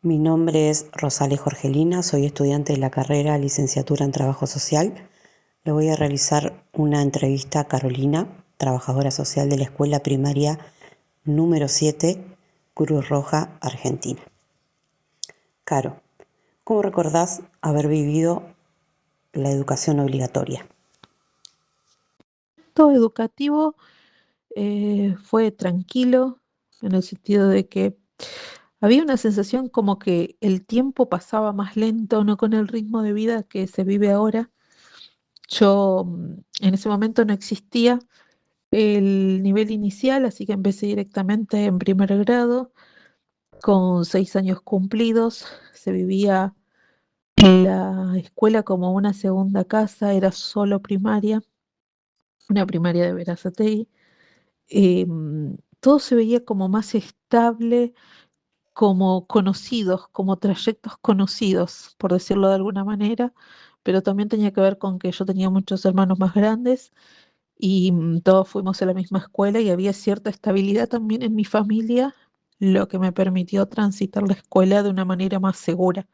Mi nombre es Rosale Jorgelina, soy estudiante de la carrera Licenciatura en Trabajo Social. Le voy a realizar una entrevista a Carolina, trabajadora social de la Escuela Primaria número 7, Cruz Roja, Argentina. Caro, ¿cómo recordás haber vivido la educación obligatoria? Todo educativo fue tranquilo en el sentido de que había una sensación como que el tiempo pasaba más lento, no con el ritmo de vida que se vive ahora. Yo en ese momento no existía el nivel inicial, así que empecé directamente en primer grado, con 6 años cumplidos. Se vivía la escuela como una segunda casa, era solo primaria, una primaria de Berazategui. Todo se veía como más estable, como conocidos, como trayectos conocidos, por decirlo de alguna manera, pero también tenía que ver con que yo tenía muchos hermanos más grandes y todos fuimos a la misma escuela y había cierta estabilidad también en mi familia, lo que me permitió transitar la escuela de una manera más segura.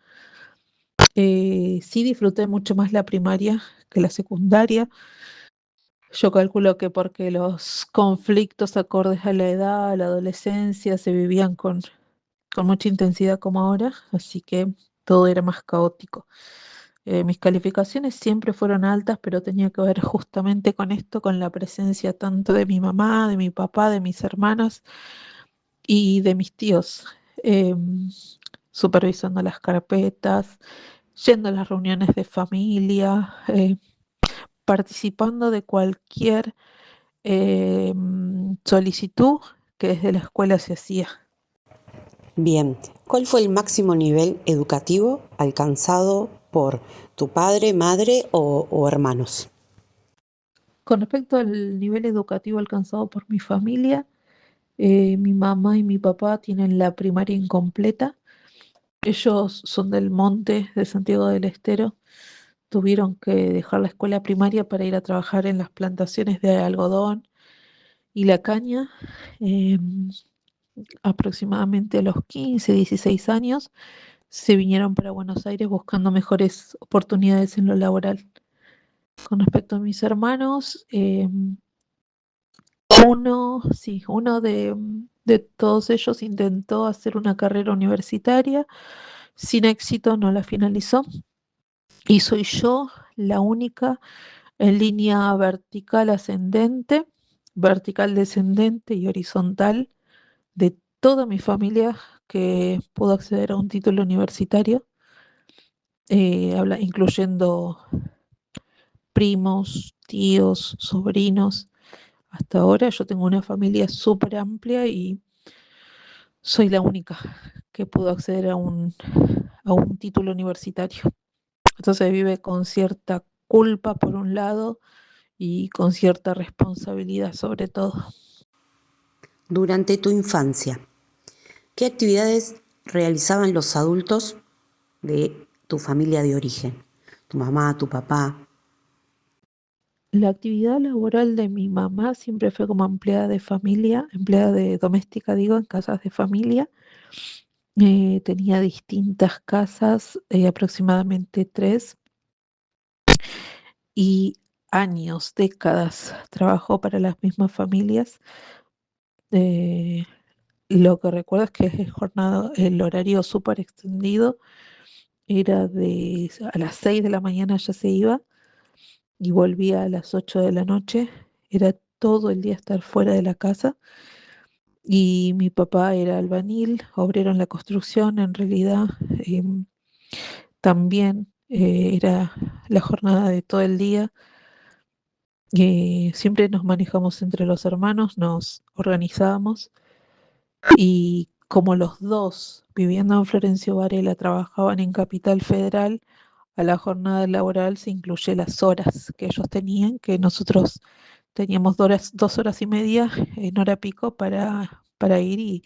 Sí disfruté mucho más la primaria que la secundaria. Yo calculo que porque los conflictos acordes a la edad, a la adolescencia, se vivían con mucha intensidad como ahora, así que todo era más caótico. Mis calificaciones siempre fueron altas, pero tenía que ver justamente con esto, con la presencia tanto de mi mamá, de mi papá, de mis hermanas y de mis tíos, em, supervisando las carpetas, yendo a las reuniones de familia, participando de cualquier solicitud que desde la escuela se hacía. Bien, ¿cuál fue el máximo nivel educativo alcanzado por tu padre, madre o hermanos? Con respecto al nivel educativo alcanzado por mi familia, mi mamá y mi papá tienen la primaria incompleta. Ellos son del Monte de Santiago del Estero. Tuvieron que dejar la escuela primaria para ir a trabajar en las plantaciones de algodón y la caña. Em, Aproximadamente a los 15, 16 años se vinieron para Buenos Aires buscando mejores oportunidades en lo laboral. Con respecto a mis hermanos, uno de todos ellos intentó hacer una carrera universitaria, sin éxito no la finalizó, y soy yo la única en línea vertical ascendente, vertical descendente y horizontal de toda mi familia que pudo acceder a un título universitario, incluyendo primos, tíos, sobrinos. Hasta ahora yo tengo una familia súper amplia y soy la única que pudo acceder a un título universitario. Entonces vive con cierta culpa por un lado y con cierta responsabilidad sobre todo. Durante tu infancia, ¿qué actividades realizaban los adultos de tu familia de origen? Tu mamá, tu papá. La actividad laboral de mi mamá siempre fue como empleada de familia, empleada de doméstica, digo, en casas de familia. Tenía distintas casas, aproximadamente tres, y años, décadas, trabajó para las mismas familias. Eh, lo que recuerdo es que el horario súper extendido era a las 6 de la mañana ya se iba y volvía a las 8 de la noche. Era todo el día estar fuera de la casa. Y mi papá era albañil, obrero en la construcción, en realidad. También era la jornada de todo el día. Siempre nos manejamos entre los hermanos, nos organizábamos y como los dos, viviendo en Florencio Varela, trabajaban en Capital Federal, a la jornada laboral se incluye las horas que ellos tenían, que nosotros teníamos 2 horas y media en hora pico para ir y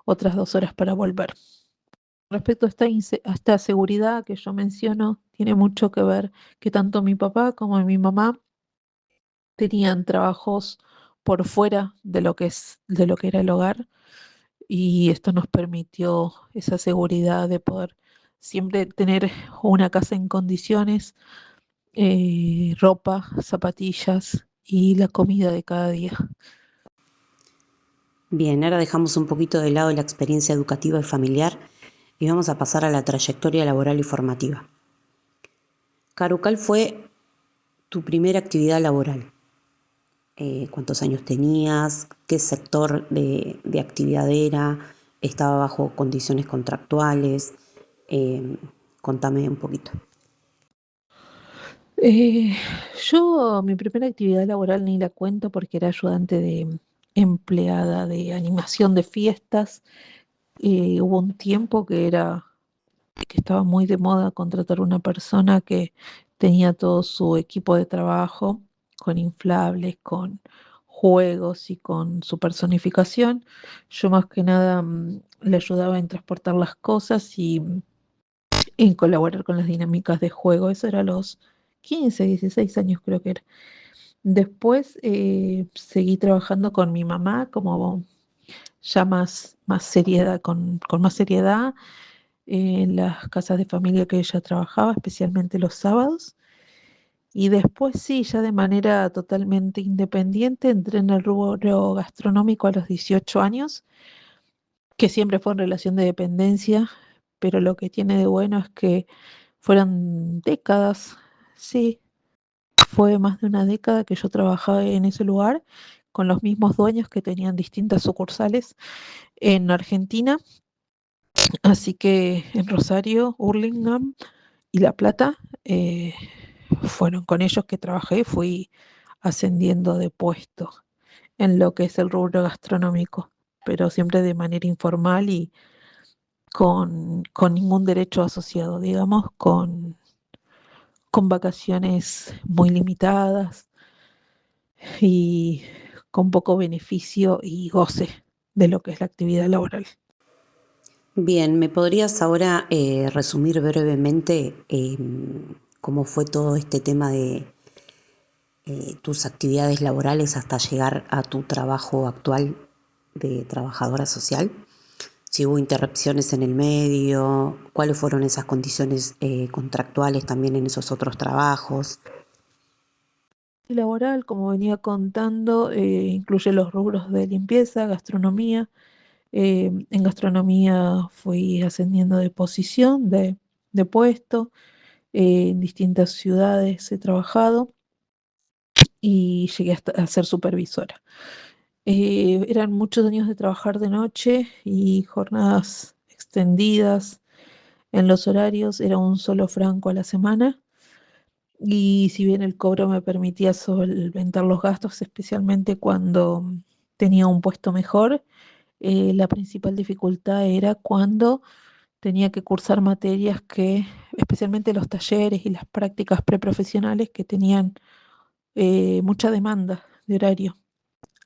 otras 2 horas para volver. Respecto a a esta seguridad que yo menciono, tiene mucho que ver que tanto mi papá como mi mamá tenían trabajos por fuera de lo que era el hogar y esto nos permitió esa seguridad de poder siempre tener una casa en condiciones, ropa, zapatillas y la comida de cada día. Bien, ahora dejamos un poquito de lado la experiencia educativa y familiar y vamos a pasar a la trayectoria laboral y formativa. Caru, ¿cuál fue tu primera actividad laboral? ¿Cuántos años tenías? ¿Qué sector de actividad era? ¿Estaba bajo condiciones contractuales? Eh, Contame un poquito. Eh, yo mi primera actividad laboral ni la cuento porque era ayudante de empleada de animación de fiestas. Hubo un tiempo que estaba muy de moda contratar una persona que tenía todo su equipo de trabajo con inflables, con juegos y con su personificación. Yo más que nada le ayudaba en transportar las cosas y en colaborar con las dinámicas de juego. Eso era a los 15, 16 años creo que era. Después seguí trabajando con mi mamá como ya más seriedad, con más seriedad en las casas de familia que ella trabajaba, especialmente los sábados. Y después sí, ya de manera totalmente independiente, entré en el rubro gastronómico a los 18 años, que siempre fue en relación de dependencia, pero lo que tiene de bueno es que fueron décadas, sí, fue más de una década que yo trabajaba en ese lugar con los mismos dueños que tenían distintas sucursales en Argentina, así que en Rosario, Hurlingham y La Plata, fueron con ellos que trabajé, fui ascendiendo de puesto en lo que es el rubro gastronómico, pero siempre de manera informal y con ningún derecho asociado, digamos, con vacaciones muy limitadas y con poco beneficio y goce de lo que es la actividad laboral. Bien, ¿me podrías ahora resumir brevemente cómo fue todo este tema de tus actividades laborales hasta llegar a tu trabajo actual de trabajadora social? Si hubo interrupciones en el medio, cuáles fueron esas condiciones contractuales también en esos otros trabajos. Laboral, como venía contando, incluye los rubros de limpieza, gastronomía. En gastronomía fui ascendiendo de posición, de puesto. En distintas ciudades he trabajado y llegué a ser supervisora. Eran muchos años de trabajar de noche y jornadas extendidas en los horarios. Era un solo franco a la semana. Y si bien el cobro me permitía solventar los gastos, especialmente cuando tenía un puesto mejor, la principal dificultad era cuando tenía que cursar materias que, especialmente los talleres y las prácticas preprofesionales, que tenían mucha demanda de horario.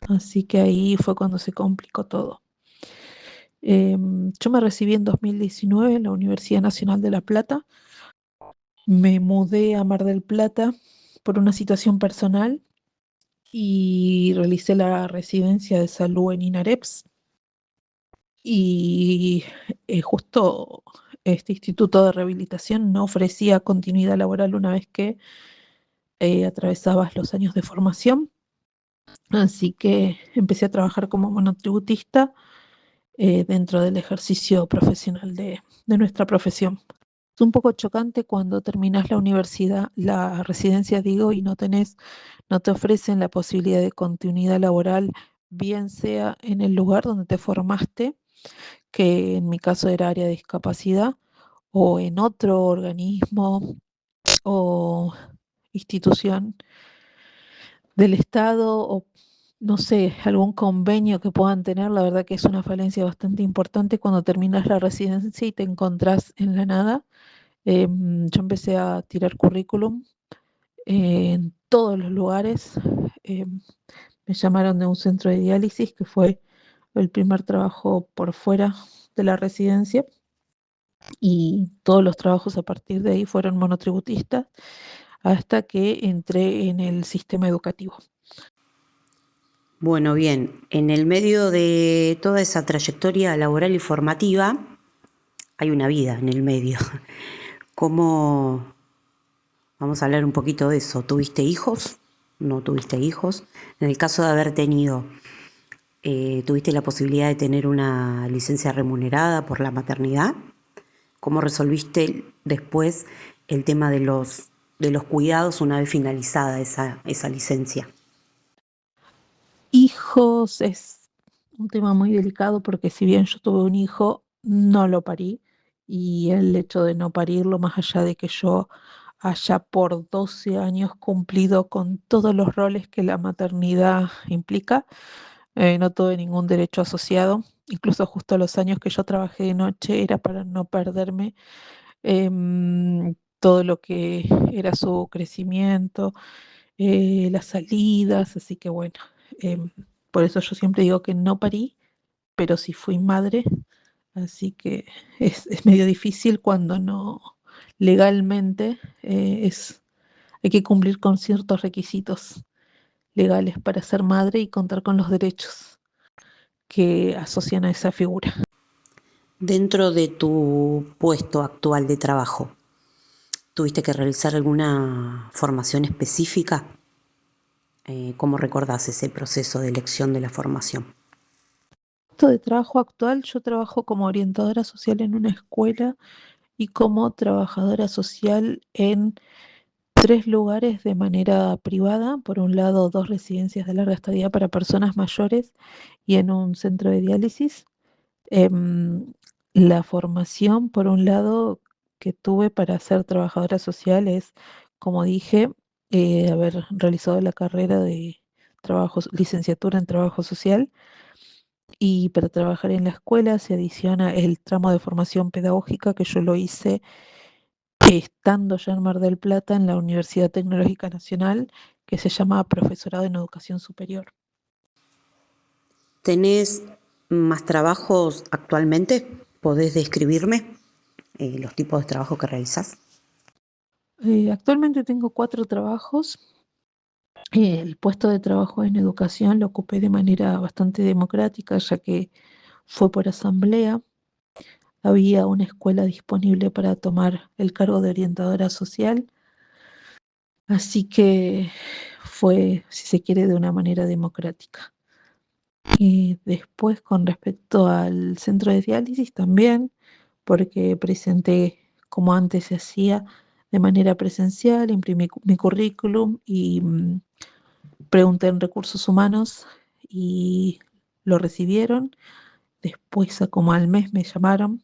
Así que ahí fue cuando se complicó todo. Yo me recibí en 2019 en la Universidad Nacional de La Plata. Me mudé a Mar del Plata por una situación personal y realicé la residencia de salud en INAREPS. Y justo este instituto de rehabilitación no ofrecía continuidad laboral una vez que atravesabas los años de formación. Así que empecé a trabajar como monotributista dentro del ejercicio profesional de nuestra profesión. Es un poco chocante cuando terminas la universidad, la residencia, digo, y no te ofrecen la posibilidad de continuidad laboral, bien sea en el lugar donde te formaste, que en mi caso era área de discapacidad, o en otro organismo o institución del Estado, o no sé, algún convenio que puedan tener. La verdad que es una falencia bastante importante cuando terminas la residencia y te encontrás en la nada. Yo empecé a tirar currículum en todos los lugares. Me llamaron de un centro de diálisis, que fue el primer trabajo por fuera de la residencia, y todos los trabajos a partir de ahí fueron monotributistas hasta que entré en el sistema educativo. Bueno, bien, en el medio de toda esa trayectoria laboral y formativa hay una vida en el medio. ¿Cómo? Vamos a hablar un poquito de eso. ¿Tuviste hijos? ¿No tuviste hijos? En el caso de haber tenido, ¿tuviste la posibilidad de tener una licencia remunerada por la maternidad? ¿Cómo resolviste después el tema de los cuidados una vez finalizada esa licencia? Hijos es un tema muy delicado porque si bien yo tuve un hijo, no lo parí y el hecho de no parirlo, más allá de que yo haya por 12 años cumplido con todos los roles que la maternidad implica, no tuve ningún derecho asociado. Incluso justo los años que yo trabajé de noche era para no perderme todo lo que era su crecimiento, las salidas, así que bueno, em, por eso yo siempre digo que no parí, pero sí fui madre, así que es medio difícil cuando no legalmente hay que cumplir con ciertos requisitos legales para ser madre y contar con los derechos que asocian a esa figura. Dentro de tu puesto actual de trabajo, ¿tuviste que realizar alguna formación específica? ¿Cómo recordás ese proceso de elección de la formación? Esto de trabajo actual, yo trabajo como orientadora social en una escuela y como trabajadora social en 3 lugares de manera privada. Por un lado, 2 residencias de larga estadía para personas mayores y en un centro de diálisis. Em, la formación, por un lado, que tuve para ser trabajadora social es, como dije, haber realizado la carrera de licenciatura en trabajo social, y para trabajar en la escuela se adiciona el tramo de formación pedagógica que yo lo hice estando ya en Mar del Plata en la Universidad Tecnológica Nacional, que se llama Profesorado en Educación Superior. ¿Tenés más trabajos actualmente? ¿Podés describirme los tipos de trabajo que realizás? Actualmente tengo 4 trabajos. El puesto de trabajo en educación lo ocupé de manera bastante democrática, ya que fue por asamblea. Había una escuela disponible para tomar el cargo de orientadora social, así que fue, si se quiere, de una manera democrática. Y después, con respecto al centro de diálisis, también, porque presenté como antes se hacía de manera presencial, imprimí mi currículum y pregunté en recursos humanos y lo recibieron. Después, como al mes, me llamaron.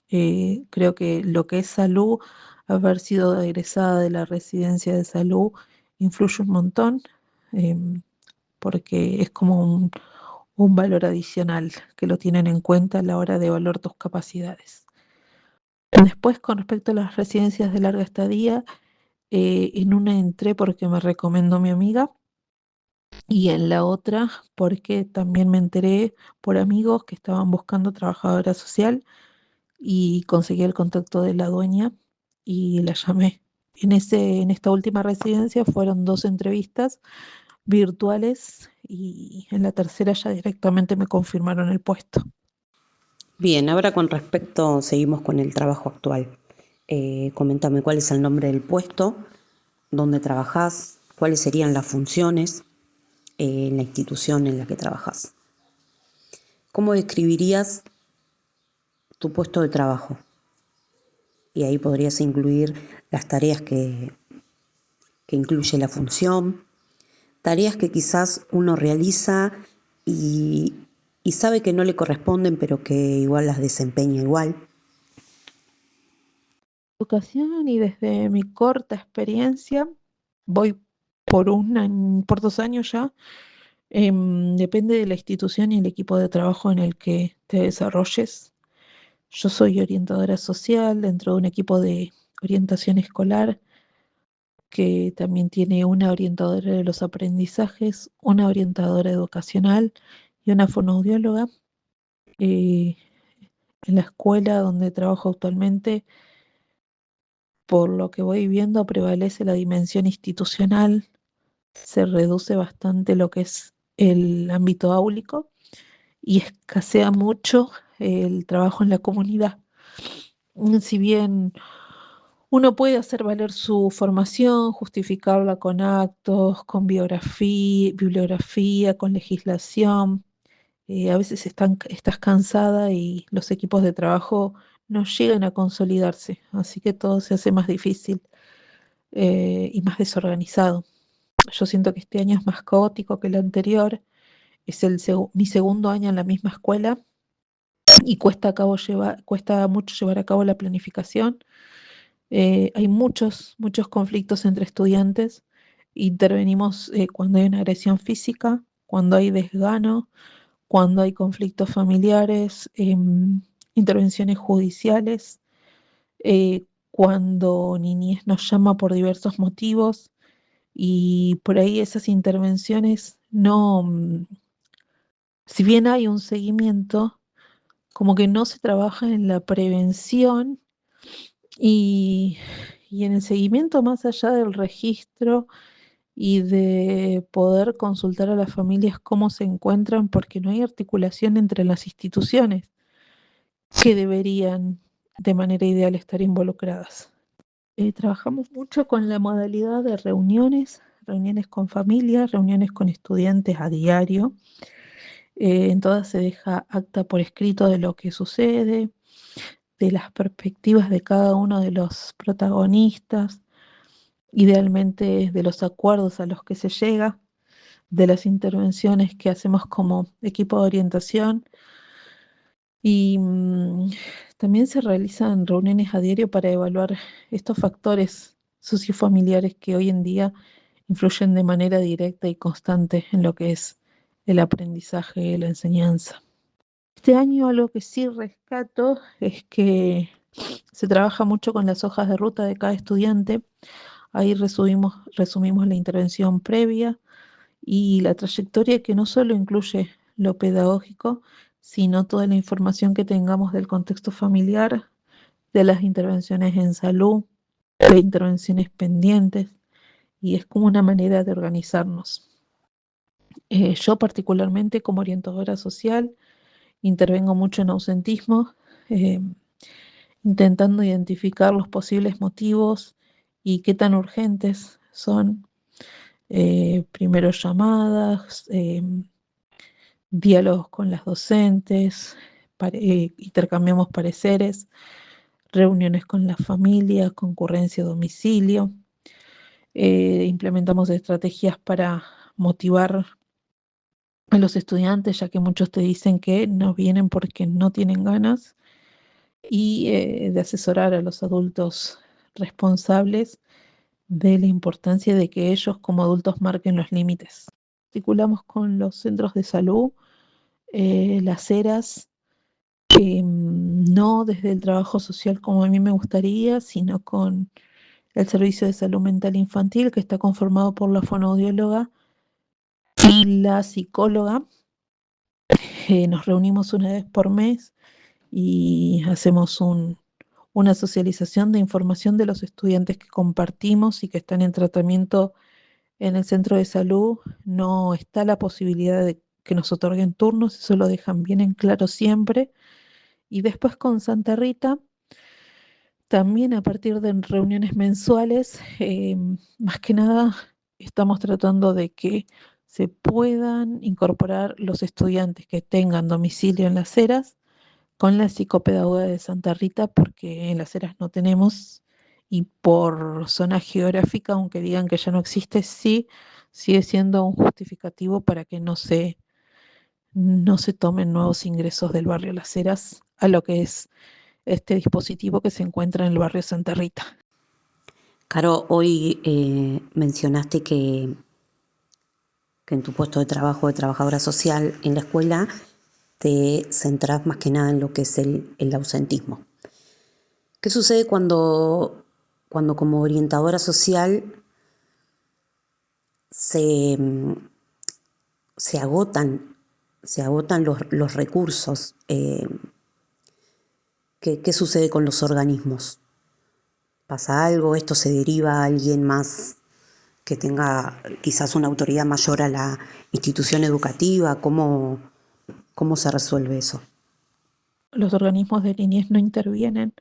Creo que lo que es salud, haber sido egresada de la residencia de salud, influye un montón, em, porque es como un valor adicional que lo tienen en cuenta a la hora de evaluar tus capacidades. Después, con respecto a las residencias de larga estadía, en una entré porque me recomendó mi amiga y en la otra porque también me enteré por amigos que estaban buscando trabajadora social y conseguí el contacto de la dueña y la llamé. En esta última residencia fueron 2 entrevistas virtuales y en la tercera ya directamente me confirmaron el puesto. Bien, ahora con respecto, seguimos con el trabajo actual. Coméntame cuál es el nombre del puesto, dónde trabajás, cuáles serían las funciones en la institución en la que trabajás. ¿Cómo describirías tu puesto de trabajo? Y ahí podrías incluir las tareas que incluye la función, tareas que quizás uno realiza y, y sabe que no le corresponden, pero que igual las desempeña igual. Educación, y desde mi corta experiencia, voy por por 2 años ya. Depende de la institución y el equipo de trabajo en el que te desarrolles. Yo soy orientadora social dentro de un equipo de orientación escolar que también tiene una orientadora de los aprendizajes, una orientadora educacional y una fonoaudióloga. Eh, en la escuela donde trabajo actualmente, por lo que voy viendo, prevalece la dimensión institucional, se reduce bastante lo que es el ámbito áulico y escasea mucho el trabajo en la comunidad. Si bien uno puede hacer valer su formación, justificarla con actos, con bibliografía, con legislación, a veces estás cansada y los equipos de trabajo no llegan a consolidarse, así que todo se hace más difícil y más desorganizado. Yo siento que este año es más caótico que el anterior, es mi segundo año en la misma escuela y cuesta mucho llevar a cabo la planificación. Hay muchos conflictos entre estudiantes. Intervenimos cuando hay una agresión física, cuando hay desgano, cuando hay conflictos familiares, intervenciones judiciales, cuando niñez nos llama por diversos motivos y por ahí esas intervenciones no, si bien hay un seguimiento, como que no se trabaja en la prevención y, y en el seguimiento más allá del registro y de poder consultar a las familias cómo se encuentran, porque no hay articulación entre las instituciones que deberían de manera ideal estar involucradas. Trabajamos mucho con la modalidad de reuniones con familias, reuniones con estudiantes a diario. En todas se deja acta por escrito de lo que sucede, de las perspectivas de cada uno de los protagonistas, idealmente de los acuerdos a los que se llega, de las intervenciones que hacemos como equipo de orientación y también se realizan reuniones a diario para evaluar estos factores sociofamiliares que hoy en día influyen de manera directa y constante en lo que es el aprendizaje y la enseñanza. Este año algo que sí rescato es que se trabaja mucho con las hojas de ruta de cada estudiante. Ahí resumimos la intervención previa y la trayectoria que no solo incluye lo pedagógico, sino toda la información que tengamos del contexto familiar, de las intervenciones en salud, de intervenciones pendientes, y es como una manera de organizarnos. Yo particularmente como orientadora social intervengo mucho en ausentismo, eh, intentando identificar los posibles motivos y qué tan urgentes son. Primero llamadas, diálogos con las docentes, intercambiamos pareceres, reuniones con la familia, concurrencia a domicilio. Implementamos estrategias para motivar a los estudiantes, ya que muchos te dicen que no vienen porque no tienen ganas, y de asesorar a los adultos responsables de la importancia de que ellos como adultos marquen los límites. Articulamos con los centros de salud, las eras, no desde el trabajo social como a mí me gustaría, sino con el Servicio de Salud Mental Infantil, que está conformado por la fonoaudióloga y la psicóloga. Nos reunimos una vez por mes y hacemos una socialización de información de los estudiantes que compartimos y que están en tratamiento en el centro de salud. No está la posibilidad de que nos otorguen turnos, eso lo dejan bien en claro siempre. Y después con Santa Rita, también a partir de reuniones mensuales, más que nada estamos tratando de que se puedan incorporar los estudiantes que tengan domicilio en Las Heras con la psicopedagoga de Santa Rita, porque en Las Heras no tenemos, y por zona geográfica, aunque digan que ya no existe, sí sigue siendo un justificativo para que no se tomen nuevos ingresos del barrio Las Heras a lo que es este dispositivo que se encuentra en el barrio Santa Rita. Caro, hoy mencionaste que en tu puesto de trabajo de trabajadora social en la escuela te centrás más que nada en lo que es el ausentismo. ¿Qué sucede cuando como orientadora social se, se agotan, se agotan los recursos? ¿Qué sucede con los organismos? ¿Pasa algo? ¿Esto se deriva a alguien más que tenga quizás una autoridad mayor a la institución educativa? ¿Cómo se resuelve eso? Los organismos de niñez no intervienen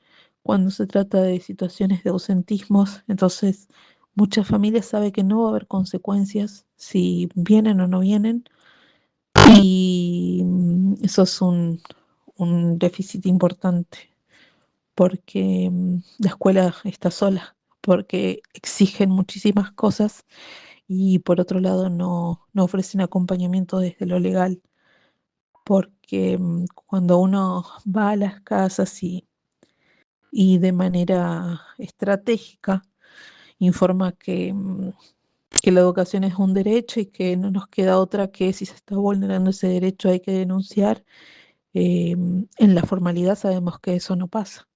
cuando se trata de situaciones de ausentismos, entonces muchas familias saben que no va a haber consecuencias si vienen o no vienen, y eso es un déficit importante porque la escuela está sola, porque exigen muchísimas cosas y por otro lado no ofrecen acompañamiento desde lo legal, porque cuando uno va a las casas y de manera estratégica informa que la educación es un derecho y que no nos queda otra que si se está vulnerando ese derecho hay que denunciar, en la formalidad sabemos que eso no pasa.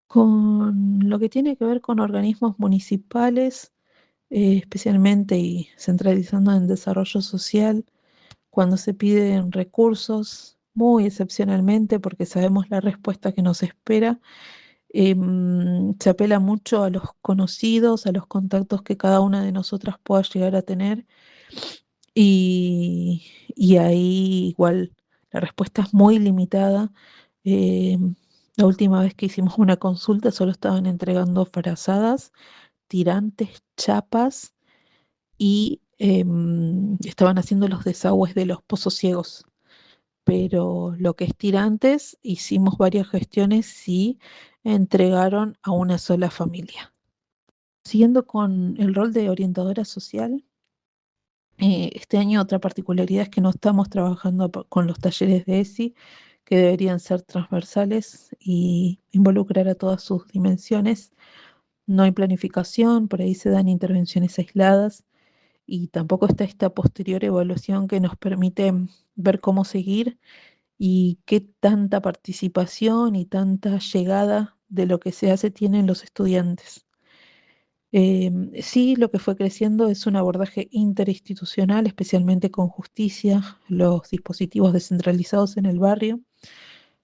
Con lo que tiene que ver con organismos municipales, especialmente y centralizando en desarrollo social, cuando se piden recursos, muy excepcionalmente, porque sabemos la respuesta que nos espera, se apela mucho a los conocidos, a los contactos que cada una de nosotras pueda llegar a tener, y, y ahí igual la respuesta es muy limitada. La última vez que hicimos una consulta solo estaban entregando frazadas, tirantes, chapas y estaban haciendo los desagües de los pozos ciegos. Pero lo que es tirantes, hicimos varias gestiones y entregaron a una sola familia. Siguiendo con el rol de orientadora social, este año otra particularidad es que no estamos trabajando con los talleres de ESI, que deberían ser transversales y involucrar a todas sus dimensiones. No hay planificación, por ahí se dan intervenciones aisladas y tampoco está esta posterior evaluación que nos permite ver cómo seguir y qué tanta participación y tanta llegada de lo que se hace tienen los estudiantes. Sí, lo que fue creciendo es un abordaje interinstitucional, especialmente con justicia, los dispositivos descentralizados en el barrio,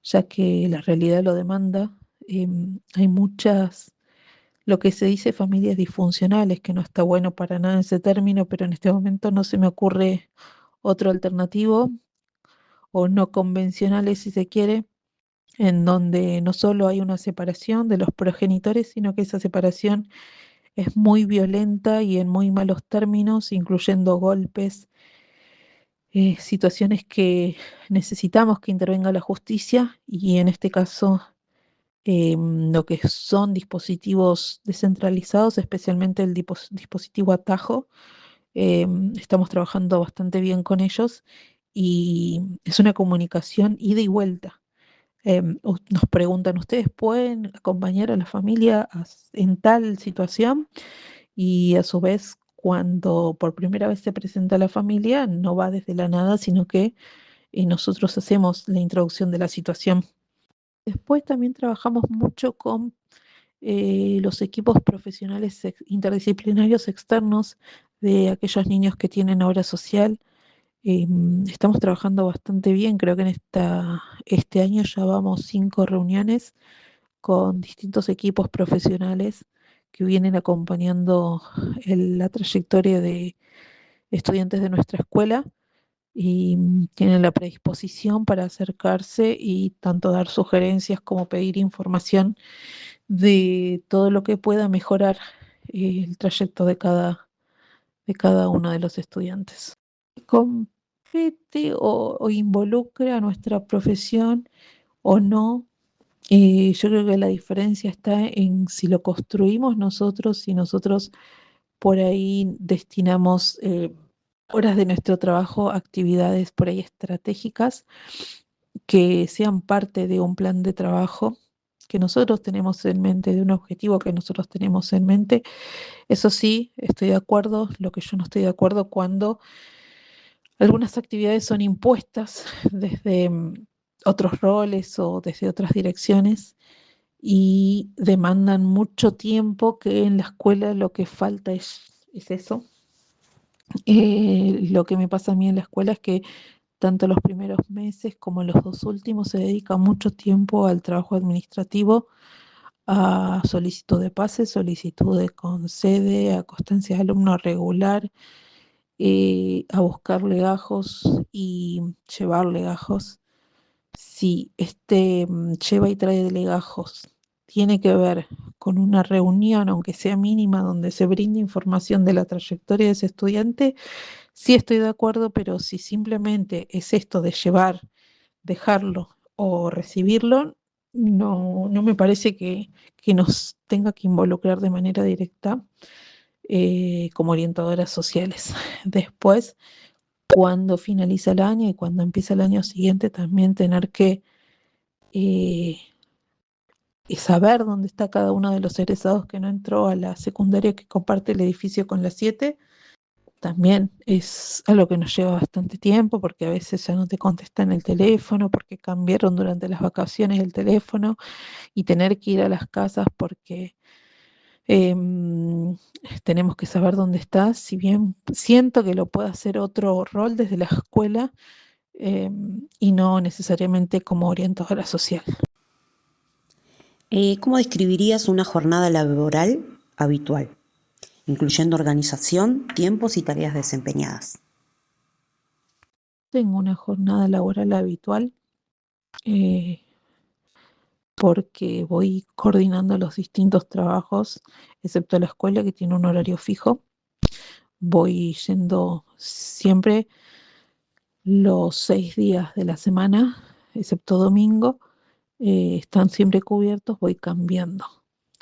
ya que la realidad lo demanda. Hay muchas, lo que se dice familias disfuncionales, que no está bueno para nada ese término, pero en este momento no se me ocurre otro alternativo, o no convencionales si se quiere, en donde no solo hay una separación de los progenitores, sino que esa separación es muy violenta y en muy malos términos, incluyendo golpes, situaciones que necesitamos que intervenga la justicia y en este caso lo que son dispositivos descentralizados, especialmente el dispositivo Atajo, estamos trabajando bastante bien con ellos y es una comunicación ida y vuelta. Nos preguntan, ¿ustedes pueden acompañar a la familia en tal situación? Y a su vez, cuando por primera vez se presenta la familia, no va desde la nada, sino que nosotros hacemos la introducción de la situación. Después también trabajamos mucho con los equipos profesionales interdisciplinarios externos de aquellos niños que tienen obra social. Estamos trabajando bastante bien, creo que este año ya vamos 5 reuniones con distintos equipos profesionales que vienen acompañando la trayectoria de estudiantes de nuestra escuela y tienen la predisposición para acercarse y tanto dar sugerencias como pedir información de todo lo que pueda mejorar el trayecto de cada uno de los estudiantes. Compete o involucra a nuestra profesión o no. Yo creo que la diferencia está en si lo construimos nosotros, si nosotros por ahí destinamos horas de nuestro trabajo a actividades por ahí estratégicas que sean parte de un plan de trabajo que nosotros tenemos en mente, de un objetivo que nosotros tenemos en mente. Eso sí, estoy de acuerdo. Lo que yo no estoy de acuerdo cuando algunas actividades son impuestas desde otros roles o desde otras direcciones y demandan mucho tiempo, que en la escuela lo que falta es eso. Lo que me pasa a mí en la escuela es que tanto los primeros meses como los 2 últimos se dedica mucho tiempo al trabajo administrativo, a solicitud de pase, solicitud de concede, a constancia de alumno regular, a buscar legajos y llevar legajos. Si lleva y trae de legajos tiene que ver con una reunión, aunque sea mínima, donde se brinde información de la trayectoria de ese estudiante, sí estoy de acuerdo, pero si simplemente es esto de llevar, dejarlo o recibirlo, no me parece que nos tenga que involucrar de manera directa como orientadoras sociales. Después, cuando finaliza el año y cuando empieza el año siguiente, también tener que eh, saber dónde está cada uno de los egresados que no entró a la secundaria que comparte el edificio con la 7. También es algo que nos lleva bastante tiempo porque a veces ya no te contestan el teléfono, porque cambiaron durante las vacaciones el teléfono y tener que ir a las casas porque em, tenemos que saber dónde está. Si bien siento que lo puede hacer otro rol desde la escuela y no necesariamente como orientadora social. ¿Cómo describirías una jornada laboral habitual, incluyendo organización, tiempos y tareas desempeñadas? Tengo una jornada laboral habitual eh, porque voy coordinando los distintos trabajos, excepto la escuela que tiene un horario fijo. Voy yendo siempre los 6 días de la semana, excepto domingo, están siempre cubiertos, voy cambiando,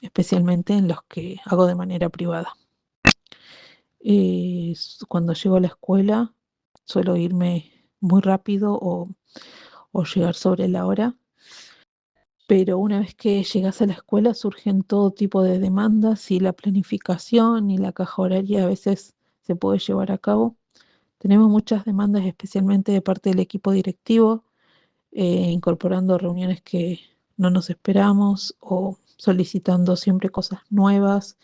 especialmente en los que hago de manera privada. Cuando llego a la escuela suelo irme muy rápido o llegar sobre la hora, pero una vez que llegas a la escuela surgen todo tipo de demandas y la planificación y la caja horaria a veces se puede llevar a cabo. Tenemos muchas demandas, especialmente de parte del equipo directivo, incorporando reuniones que no nos esperamos o solicitando siempre cosas nuevas.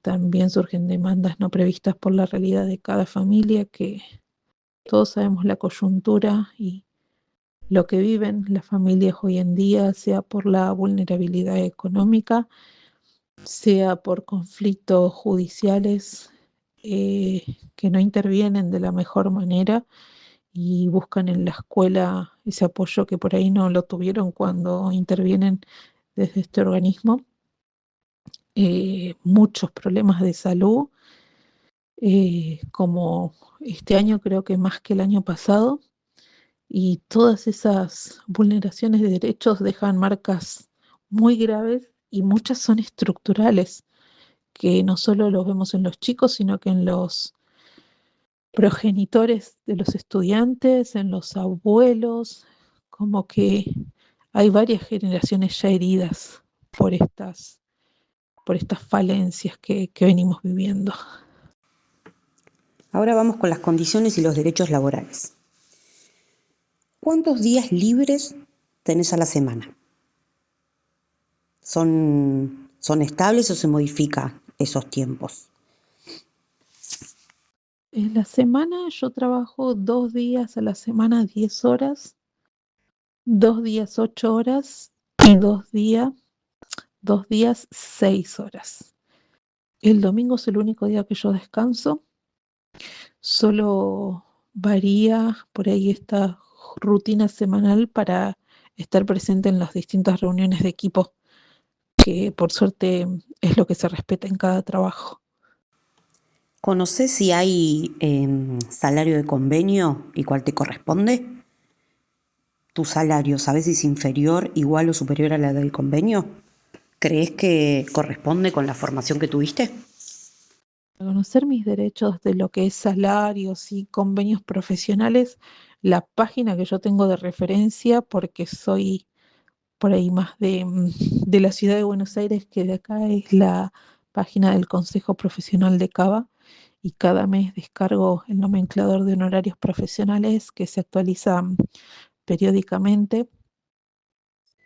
También surgen demandas no previstas por la realidad de cada familia, que todos sabemos la coyuntura y lo que viven las familias hoy en día, sea por la vulnerabilidad económica, sea por conflictos judiciales eh, que no intervienen de la mejor manera y buscan en la escuela ese apoyo que por ahí no lo tuvieron cuando intervienen desde este organismo. Muchos problemas de salud, como este año creo que más que el año pasado, y todas esas vulneraciones de derechos dejan marcas muy graves y muchas son estructurales, que no solo los vemos en los chicos, sino que en los progenitores de los estudiantes, en los abuelos, como que hay varias generaciones ya heridas por estas falencias que venimos viviendo. Ahora vamos con las condiciones y los derechos laborales. ¿Cuántos días libres tenés a la semana? ¿Son estables o se modifican esos tiempos? En la semana yo trabajo 2 días a la semana 10 horas, 2 días 8 horas y 2 días 6 horas. El domingo es el único día que yo descanso. Solo varía por ahí esta rutina semanal para estar presente en las distintas reuniones de equipo, que por suerte es lo que se respeta en cada trabajo. ¿Conocés si hay salario de convenio y cuál te corresponde? ¿Tu salario, sabes si es inferior, igual o superior a la del convenio? ¿Crees que corresponde con la formación que tuviste? Para conocer mis derechos de lo que es salarios y convenios profesionales, la página que yo tengo de referencia, porque soy por ahí más de la ciudad de Buenos Aires que de acá, es la página del Consejo Profesional de Cava, y cada mes descargo el nomenclador de honorarios profesionales que se actualizan periódicamente.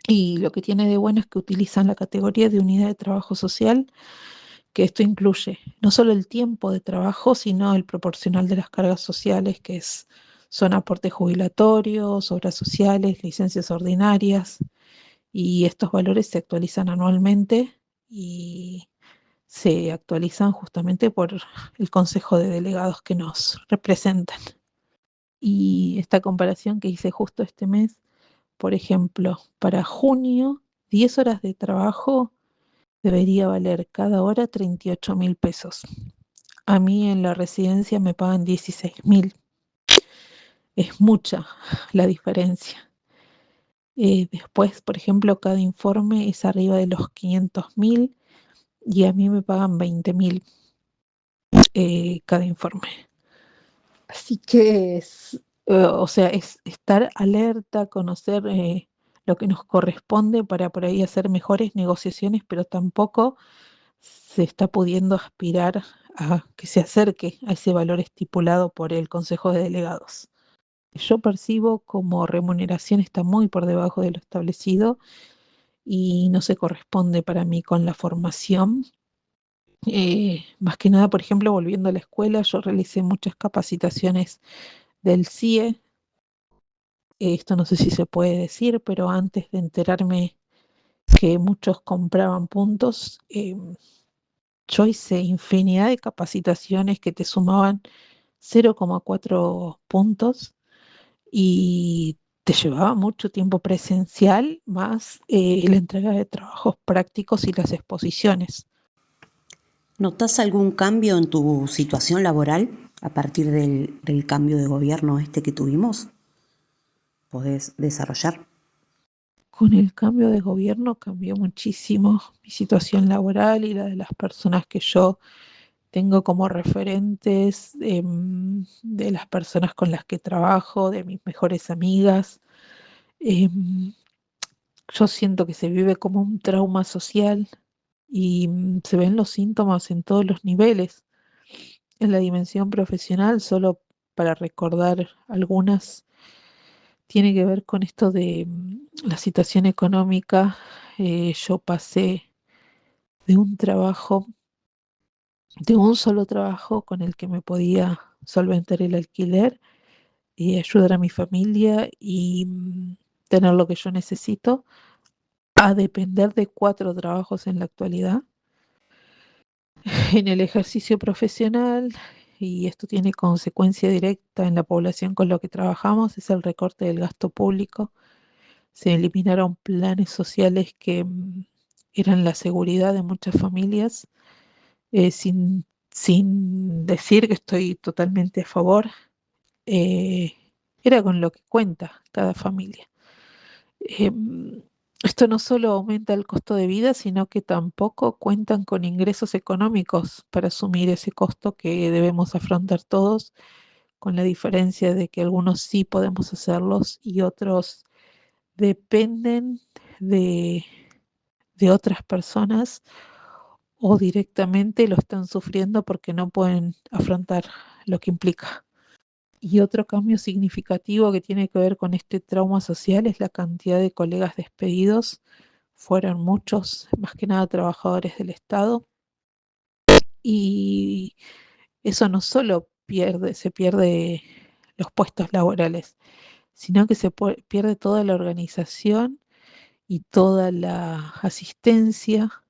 Y lo que tiene de bueno es que utilizan la categoría de unidad de trabajo social, que esto incluye no solo el tiempo de trabajo, sino el proporcional de las cargas sociales, son aportes jubilatorios, obras sociales, licencias ordinarias, y estos valores se actualizan anualmente y se actualizan justamente por el Consejo de Delegados que nos representan. Y esta comparación que hice justo este mes, por ejemplo, para junio, 10 horas de trabajo debería valer cada hora 38.000 pesos. A mí en la residencia me pagan 16.000. Es mucha la diferencia. Después, por ejemplo, cada informe es arriba de los 500.000 y a mí me pagan 20.000 cada informe. Así que o sea, es estar alerta, conocer lo que nos corresponde para por ahí hacer mejores negociaciones, pero tampoco se está pudiendo aspirar a que se acerque a ese valor estipulado por el Consejo de Delegados. Yo percibo como remuneración está muy por debajo de lo establecido y no se corresponde para mí con la formación. Más que nada, por ejemplo, volviendo a la escuela, yo realicé muchas capacitaciones del CIE. Esto no sé si se puede decir, pero antes de enterarme que muchos compraban puntos, yo hice infinidad de capacitaciones que te sumaban 0,4 puntos y te llevaba mucho tiempo presencial más la entrega de trabajos prácticos y las exposiciones. ¿Notás algún cambio en tu situación laboral a partir del cambio de gobierno este que tuvimos? ¿Podés desarrollar? Con el cambio de gobierno cambió muchísimo mi situación laboral y la de las personas que yo tengo como referentes, de las personas con las que trabajo, de mis mejores amigas. Em, yo siento que se vive como un trauma social y se ven los síntomas en todos los niveles. En la dimensión profesional, solo para recordar algunas, tiene que ver con esto de la situación económica. Yo pasé de un trabajo, de un solo trabajo con el que me podía solventar el alquiler y ayudar a mi familia y tener lo que yo necesito, a depender de 4 trabajos en la actualidad en el ejercicio profesional, y esto tiene consecuencia directa en la población con la que trabajamos, es el recorte del gasto público. Se eliminaron planes sociales que eran la seguridad de muchas familias, sin decir que estoy totalmente a favor. eh, Era con lo que cuenta cada familia. Esto no solo aumenta el costo de vida, sino que tampoco cuentan con ingresos económicos para asumir ese costo que debemos afrontar todos, con la diferencia de que algunos sí podemos hacerlos y otros dependen de, de otras personas o directamente lo están sufriendo porque no pueden afrontar lo que implica. Y otro cambio significativo que tiene que ver con este trauma social es la cantidad de colegas despedidos. Fueron muchos, más que nada trabajadores del Estado, y eso no solo se pierde los puestos laborales, sino que pierde toda la organización y toda la asistencia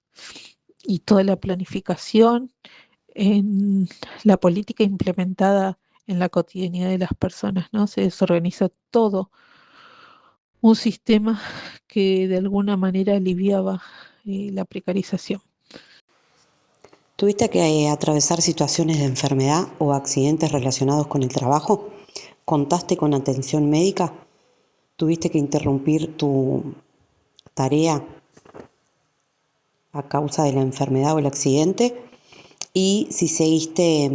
y toda la planificación en la política implementada en la cotidianidad de las personas, ¿no? Se desorganiza todo un sistema que de alguna manera aliviaba la precarización. ¿Tuviste que atravesar situaciones de enfermedad o accidentes relacionados con el trabajo? ¿Contaste con atención médica? ¿Tuviste que interrumpir tu tarea a causa de la enfermedad o el accidente? Y si seguiste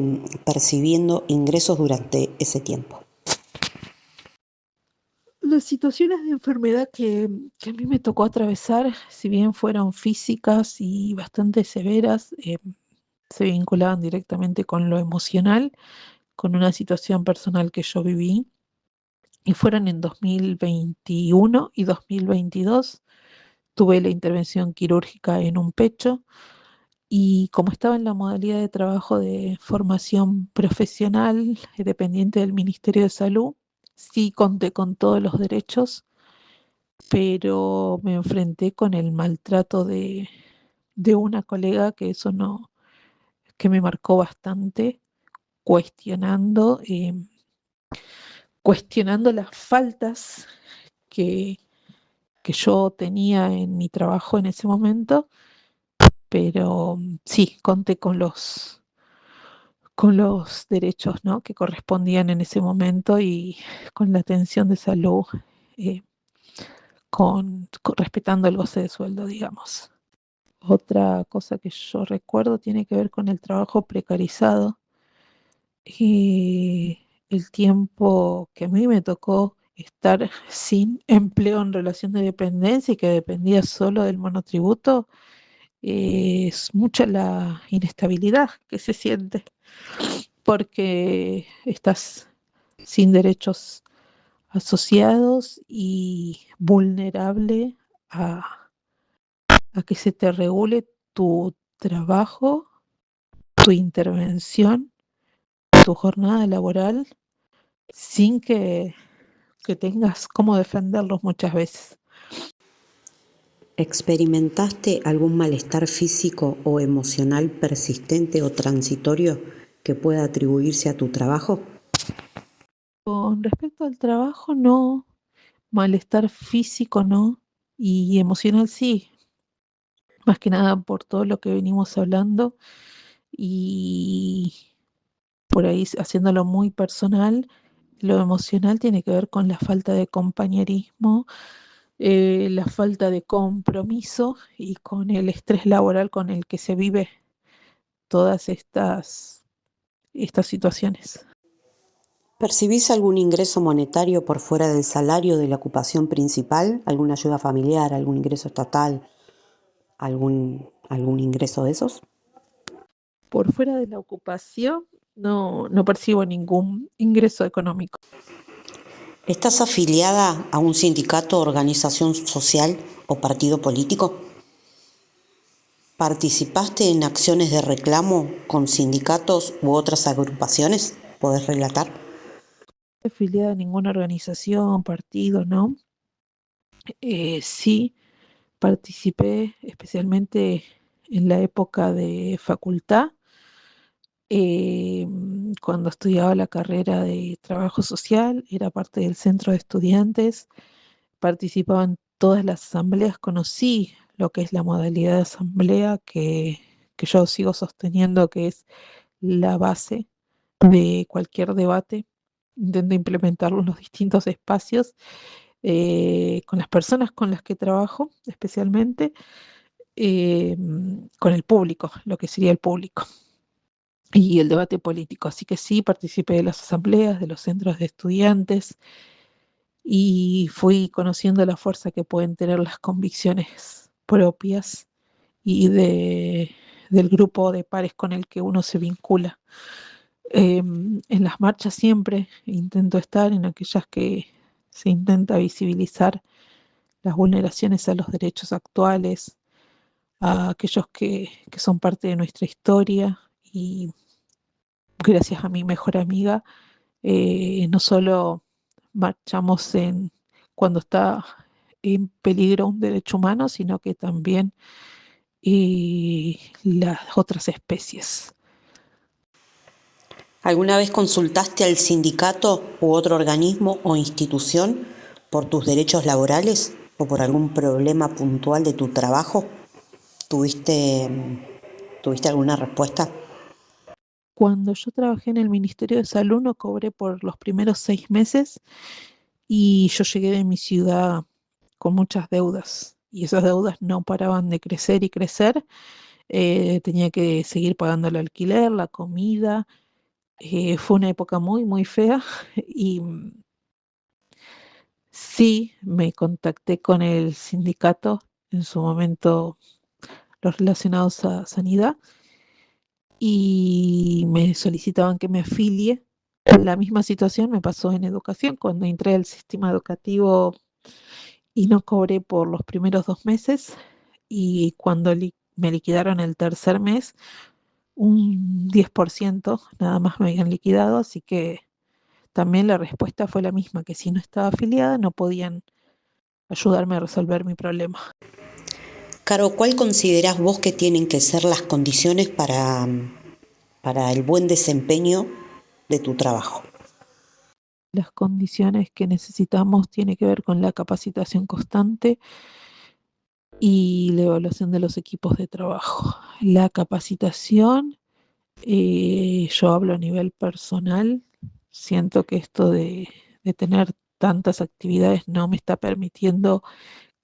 percibiendo ingresos durante ese tiempo. Las situaciones de enfermedad que a mí me tocó atravesar, si bien fueron físicas y bastante severas, se vinculaban directamente con lo emocional, con una situación personal que yo viví, y fueron en 2021 y 2022. Tuve la intervención quirúrgica en un pecho y como estaba en la modalidad de trabajo de formación profesional dependiente del Ministerio de Salud, sí conté con todos los derechos pero me enfrenté con el maltrato de una colega que eso no, que me marcó bastante, cuestionando, cuestionando las faltas que, que yo tenía en mi trabajo en ese momento, pero sí, conté con los derechos, ¿no?, que correspondían en ese momento y con la atención de salud, eh, respetando el goce de sueldo, digamos. Otra cosa que yo recuerdo tiene que ver con el trabajo precarizado y el tiempo que a mí me tocó estar sin empleo en relación de dependencia y que dependía solo del monotributo. Es mucha la inestabilidad que se siente porque estás sin derechos asociados y vulnerable a, a que se te regule tu trabajo, tu intervención, tu jornada laboral, sin que tengas cómo defenderlos muchas veces. ¿Experimentaste algún malestar físico o emocional persistente o transitorio que pueda atribuirse a tu trabajo? Con respecto al trabajo, no, malestar físico no, y emocional sí, más que nada por todo lo que venimos hablando y por ahí haciéndolo muy personal, lo emocional tiene que ver con la falta de compañerismo, la falta de compromiso y con el estrés laboral con el que se vive todas estas situaciones. ¿Percibís algún ingreso monetario por fuera del salario de la ocupación principal? ¿Alguna ayuda familiar, algún ingreso estatal, algún ingreso de esos? Por fuera de la ocupación, no, no percibo ningún ingreso económico. ¿Estás afiliada a un sindicato, organización social o partido político? ¿Participaste en acciones de reclamo con sindicatos u otras agrupaciones? ¿Podés relatar? Afiliada a ninguna organización, partido, ¿no? Sí, participé especialmente en la época de facultad, cuando estudiaba la carrera de trabajo social, era parte del centro de estudiantes, participaba en todas las asambleas, conocí lo que es la modalidad de asamblea que yo sigo sosteniendo que es la base de cualquier debate. Intento implementarlo en los distintos espacios, con las personas con las que trabajo, especialmente con el público, lo que sería el público y el debate político. Así que sí, participé de las asambleas, de los centros de estudiantes y fui conociendo la fuerza que pueden tener las convicciones propias y del grupo de pares con el que uno se vincula. En las marchas siempre intento estar en aquellas que se intenta visibilizar las vulneraciones a los derechos actuales, a aquellos que son parte de nuestra historia y gracias a mi mejor amiga, no solo marchamos cuando está en peligro un derecho humano, sino que también las otras especies. ¿Alguna vez consultaste al sindicato u otro organismo o institución por tus derechos laborales o por algún problema puntual de tu trabajo? ¿Tuviste, tuviste alguna respuesta? Cuando yo trabajé en el Ministerio de Salud no cobré por los primeros 6 meses y yo llegué de mi ciudad con muchas deudas y esas deudas no paraban de crecer y crecer. Tenía que seguir pagando el alquiler, la comida. Fue una época muy, muy fea y sí me contacté con el sindicato en su momento, los relacionados a sanidad, y me solicitaban que me afilie. La misma situación me pasó en educación cuando entré al sistema educativo y no cobré por los primeros 2 meses y cuando me liquidaron el tercer mes, un 10% nada más me habían liquidado, así que también la respuesta fue la misma, que si no estaba afiliada no podían ayudarme a resolver mi problema. Caro, ¿cuál considerás vos que tienen que ser las condiciones para el buen desempeño de tu trabajo? Las condiciones que necesitamos tienen que ver con la capacitación constante y la evaluación de los equipos de trabajo. La capacitación, yo hablo a nivel personal, siento que esto de tener tantas actividades no me está permitiendo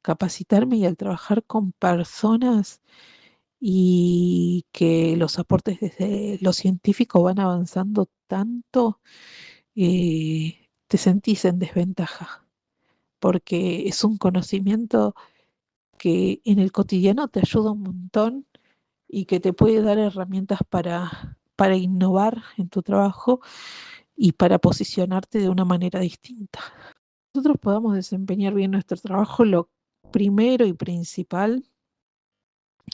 capacitarme, y al trabajar con personas y que los aportes desde lo científico van avanzando tanto, te sentís en desventaja, porque es un conocimiento que en el cotidiano te ayuda un montón y que te puede dar herramientas para innovar en tu trabajo y para posicionarte de una manera distinta. Nosotros podamos desempeñar bien nuestro trabajo, lo primero y principal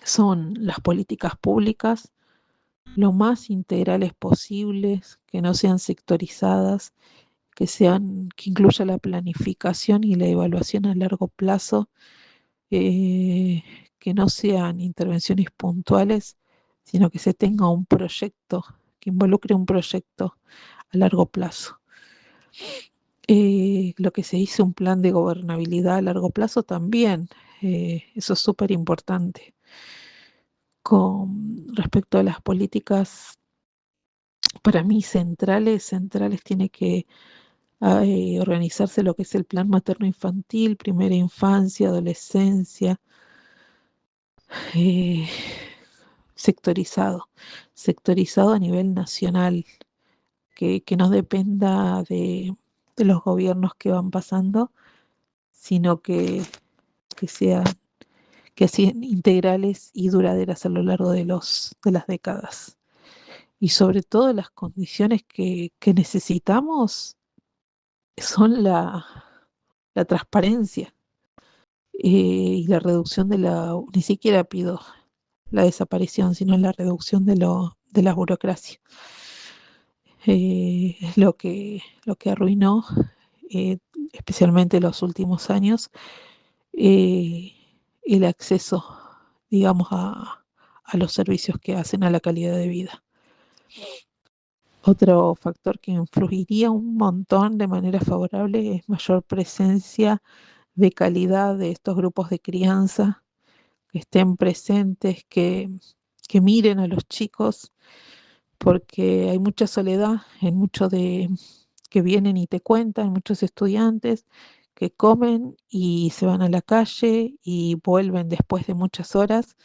son las políticas públicas, lo más integrales posibles, que no sean sectorizadas, que incluya la planificación y la evaluación a largo plazo, eh, que no sean intervenciones puntuales, sino que se tenga un proyecto, que involucre un proyecto a largo plazo. Lo que se dice un plan de gobernabilidad a largo plazo también, eso es súper importante. Con respecto a las políticas, para mí centrales tiene que organizarse lo que es el plan materno-infantil, primera infancia, adolescencia, eh, sectorizado, sectorizado a nivel nacional, que no dependa de los gobiernos que van pasando, sino que sean, que sean integrales y duraderas a lo largo de las décadas. Y sobre todo las condiciones que necesitamos son la transparencia, y la reducción ni siquiera pido la desaparición, sino la reducción de la burocracia. Es lo que arruinó, eh, especialmente en los últimos años, eh, el acceso, digamos, a los servicios que hacen a la calidad de vida. Otro factor que influiría un montón de manera favorable es mayor presencia de calidad de estos grupos de crianza, que estén presentes, que miren a los chicos, porque hay mucha soledad en muchos de que vienen y te cuentan, muchos estudiantes que comen y se van a la calle y vuelven después de muchas horas,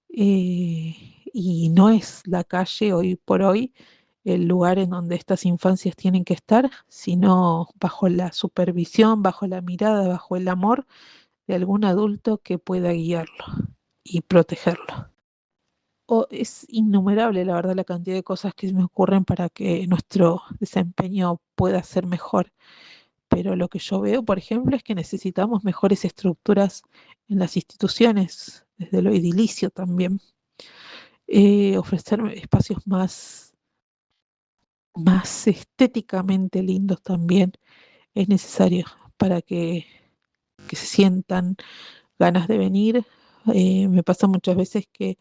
y no es la calle hoy por hoy el lugar en donde estas infancias tienen que estar, sino bajo la supervisión, bajo la mirada, bajo el amor de algún adulto que pueda guiarlo y protegerlo. Es innumerable, la verdad, la cantidad de cosas que se me ocurren para que nuestro desempeño pueda ser mejor. Pero lo que yo veo, por ejemplo, es que necesitamos mejores estructuras en las instituciones, desde lo edilicio también. Ofrecer espacios más estéticamente lindos también es necesario para que se sientan ganas de venir. Me pasa muchas veces que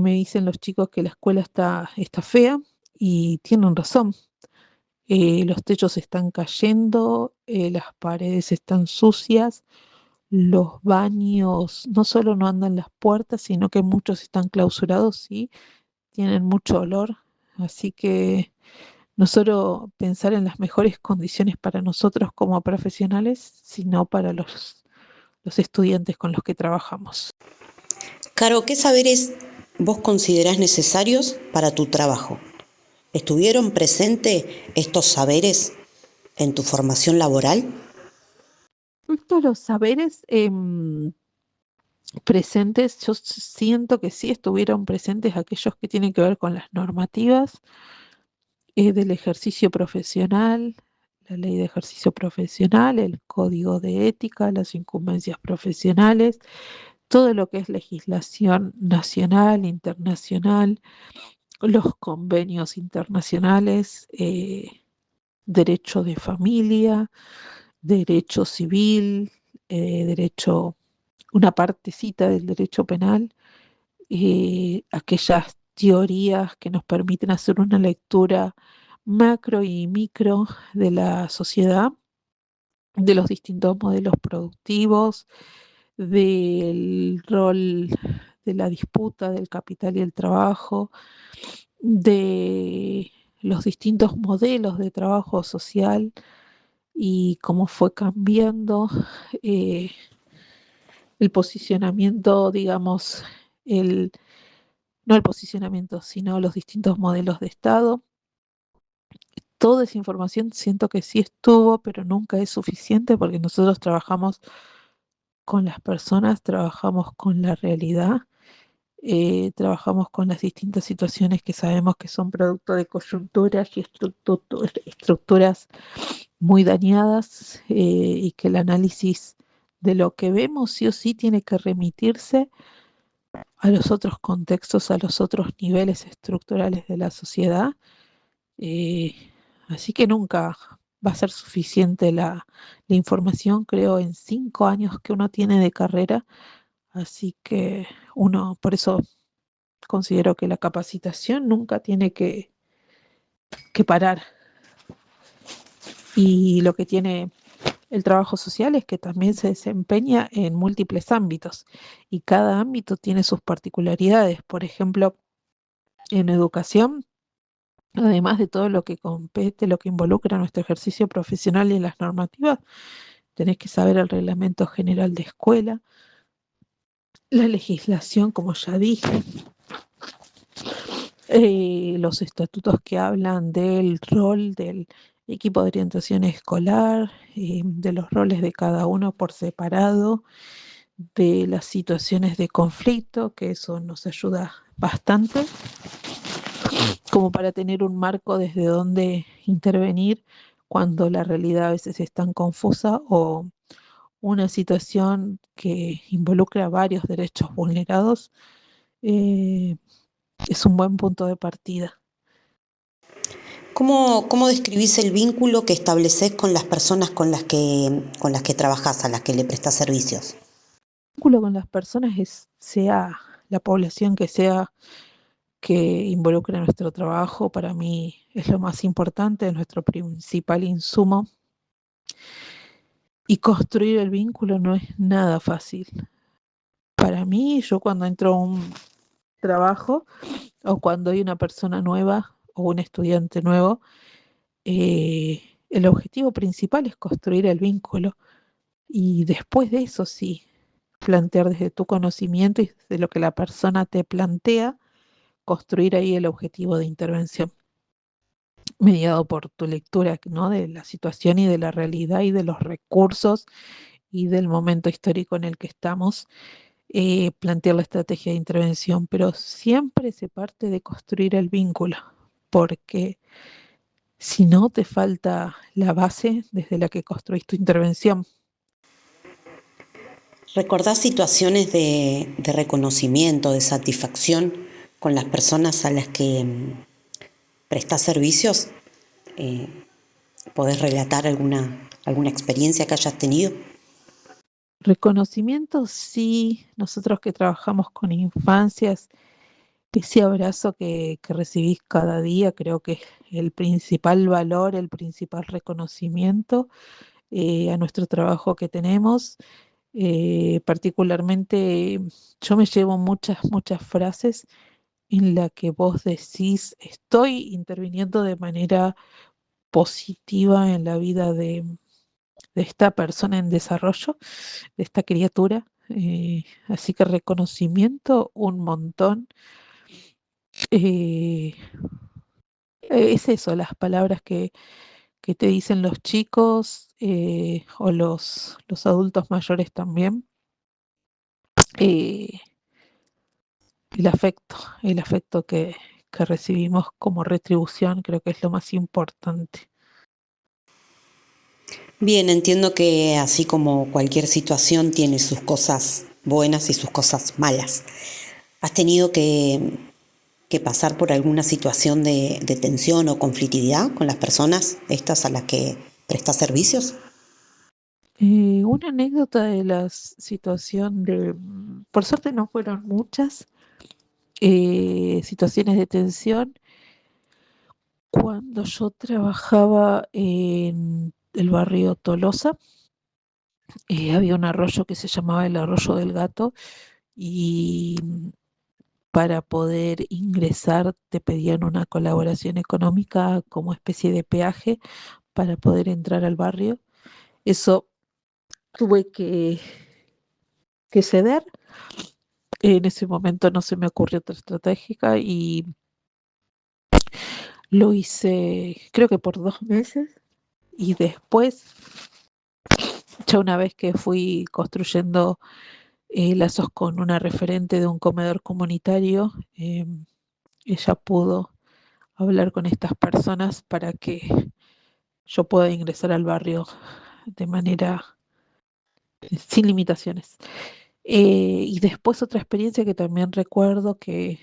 me dicen los chicos que la escuela está fea, y tienen razón. Los techos están cayendo, las paredes están sucias, los baños no solo no andan las puertas, sino que muchos están clausurados y tienen mucho olor. Así que no solo pensar en las mejores condiciones para nosotros como profesionales, sino para los estudiantes con los que trabajamos. Caro, ¿qué saberes vos considerás necesarios para tu trabajo? ¿Estuvieron presentes estos saberes en tu formación laboral? Respecto a los saberes presentes, yo siento que sí estuvieron presentes aquellos que tienen que ver con las normativas, del ejercicio profesional, la ley de ejercicio profesional, el código de ética, las incumbencias profesionales, todo lo que es legislación nacional, internacional, los convenios internacionales, derecho de familia, derecho civil, derecho, una partecita del derecho penal, aquellas teorías que nos permiten hacer una lectura macro y micro de la sociedad, de los distintos modelos productivos, del rol de la disputa del capital y el trabajo, de los distintos modelos de trabajo social y cómo fue cambiando eh, el posicionamiento, digamos, el, no el posicionamiento, sino los distintos modelos de Estado. Toda esa información siento que sí estuvo, pero nunca es suficiente porque nosotros trabajamos con las personas, trabajamos con la realidad, trabajamos con las distintas situaciones que sabemos que son producto de coyunturas y estructuras muy dañadas, y que el análisis de lo que vemos sí o sí tiene que remitirse a los otros contextos, a los otros niveles estructurales de la sociedad. eh, Así que nunca va a ser suficiente la información, creo, en 5 años que uno tiene de carrera. Así que uno, por eso considero que la capacitación nunca tiene que parar. Y lo que tiene el trabajo social es que también se desempeña en múltiples ámbitos y cada ámbito tiene sus particularidades. Por ejemplo, en educación, además de todo lo que compete, lo que involucra nuestro ejercicio profesional y las normativas, tenés que saber el reglamento general de escuela, la legislación, como ya dije, los estatutos que hablan del rol del equipo de orientación escolar, de los roles de cada uno por separado, de las situaciones de conflicto, que eso nos ayuda bastante, como para tener un marco desde donde intervenir cuando la realidad a veces es tan confusa o una situación que involucra varios derechos vulnerados. eh, es un buen punto de partida. ¿Cómo describís el vínculo que estableces con las personas con las que trabajás, a las que le prestás servicios? El vínculo con las personas es, sea la población que sea que involucre nuestro trabajo, para mí es lo más importante, es nuestro principal insumo. Y construir el vínculo no es nada fácil. Para mí, yo cuando entro a un trabajo o cuando hay una persona nueva o un estudiante nuevo, el objetivo principal es construir el vínculo y después de eso sí, plantear desde tu conocimiento y desde lo que la persona te plantea, construir ahí el objetivo de intervención, mediado por tu lectura, ¿no? De la situación y de la realidad y de los recursos y del momento histórico en el que estamos, plantear la estrategia de intervención, pero siempre se parte de construir el vínculo, porque si no te falta la base desde la que construís tu intervención. ¿Recordás situaciones de reconocimiento, de satisfacción con las personas a las que prestás servicios? Eh, ¿Podés relatar alguna experiencia que hayas tenido? Reconocimiento, sí, nosotros que trabajamos con infancias, ese abrazo que recibís cada día, creo que es el principal valor, el principal reconocimiento, a nuestro trabajo que tenemos. Particularmente, yo me llevo muchas, muchas frases en la que vos decís, estoy interviniendo de manera positiva en la vida de esta persona en desarrollo, de esta criatura. Así que reconocimiento un montón. Eh, es eso, las palabras que te dicen los chicos, o los adultos mayores también. eh, el afecto que recibimos como retribución, creo que es lo más importante. Bien, entiendo que así como cualquier situación tiene sus cosas buenas y sus cosas malas. ¿Has tenido que pasar por alguna situación de tensión o conflictividad con las personas estas a las que prestás servicios? Una anécdota de la situación por suerte no fueron muchas situaciones de tensión. Cuando yo trabajaba en el barrio Tolosa, había un arroyo que se llamaba el Arroyo del Gato y para poder ingresar te pedían una colaboración económica como especie de peaje para poder entrar al barrio. Eso tuve que ceder. En ese momento no se me ocurrió otra estratégica y lo hice creo que por 2 meses y después, ya una vez que fui construyendo lazos con una referente de un comedor comunitario, ella pudo hablar con estas personas para que yo pueda ingresar al barrio de manera sin limitaciones. Y después otra experiencia que también recuerdo que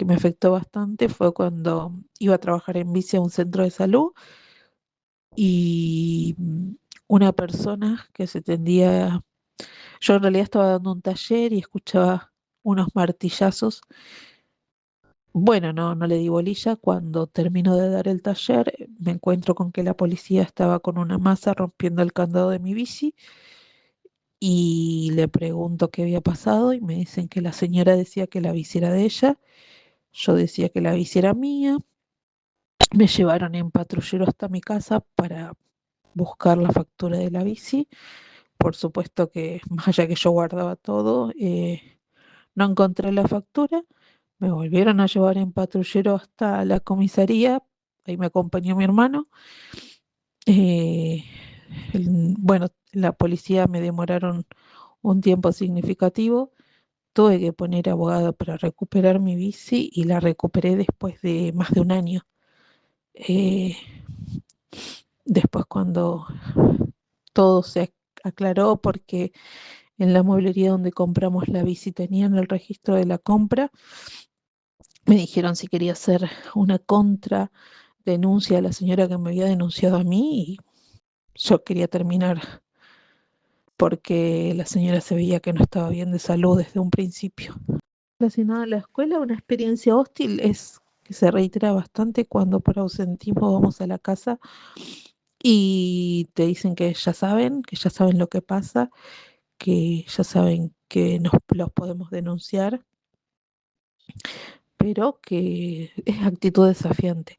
me afectó bastante fue cuando iba a trabajar en bici a un centro de salud y una persona que se tendía, yo en realidad estaba dando un taller y escuchaba unos martillazos. Bueno, no le di bolilla. Cuando termino de dar el taller, me encuentro con que la policía estaba con una masa rompiendo el candado de mi bici y le pregunto qué había pasado y me dicen que la señora decía que la bici era de ella, yo decía que la bici era mía. Me llevaron en patrullero hasta mi casa para buscar la factura de la bici. Por supuesto que más allá que yo guardaba todo, no encontré la factura. Me volvieron a llevar en patrullero hasta la comisaría. Ahí me acompañó mi hermano. Eh, bueno, la policía me demoraron un tiempo significativo. Tuve que poner abogado para recuperar mi bici y la recuperé después de más de un año. Eh, Después cuando todo se aclaró porque en la mueblería donde compramos la bici tenían el registro de la compra, me dijeron si quería hacer una contra denuncia a la señora que me había denunciado a mí y yo quería terminar porque la señora se veía que no estaba bien de salud desde un principio. Relacionado a la escuela, una experiencia hostil es que se reitera bastante cuando por ausentismo vamos a la casa y te dicen que ya saben lo que pasa, que ya saben que nos los podemos denunciar, pero que es actitud desafiante.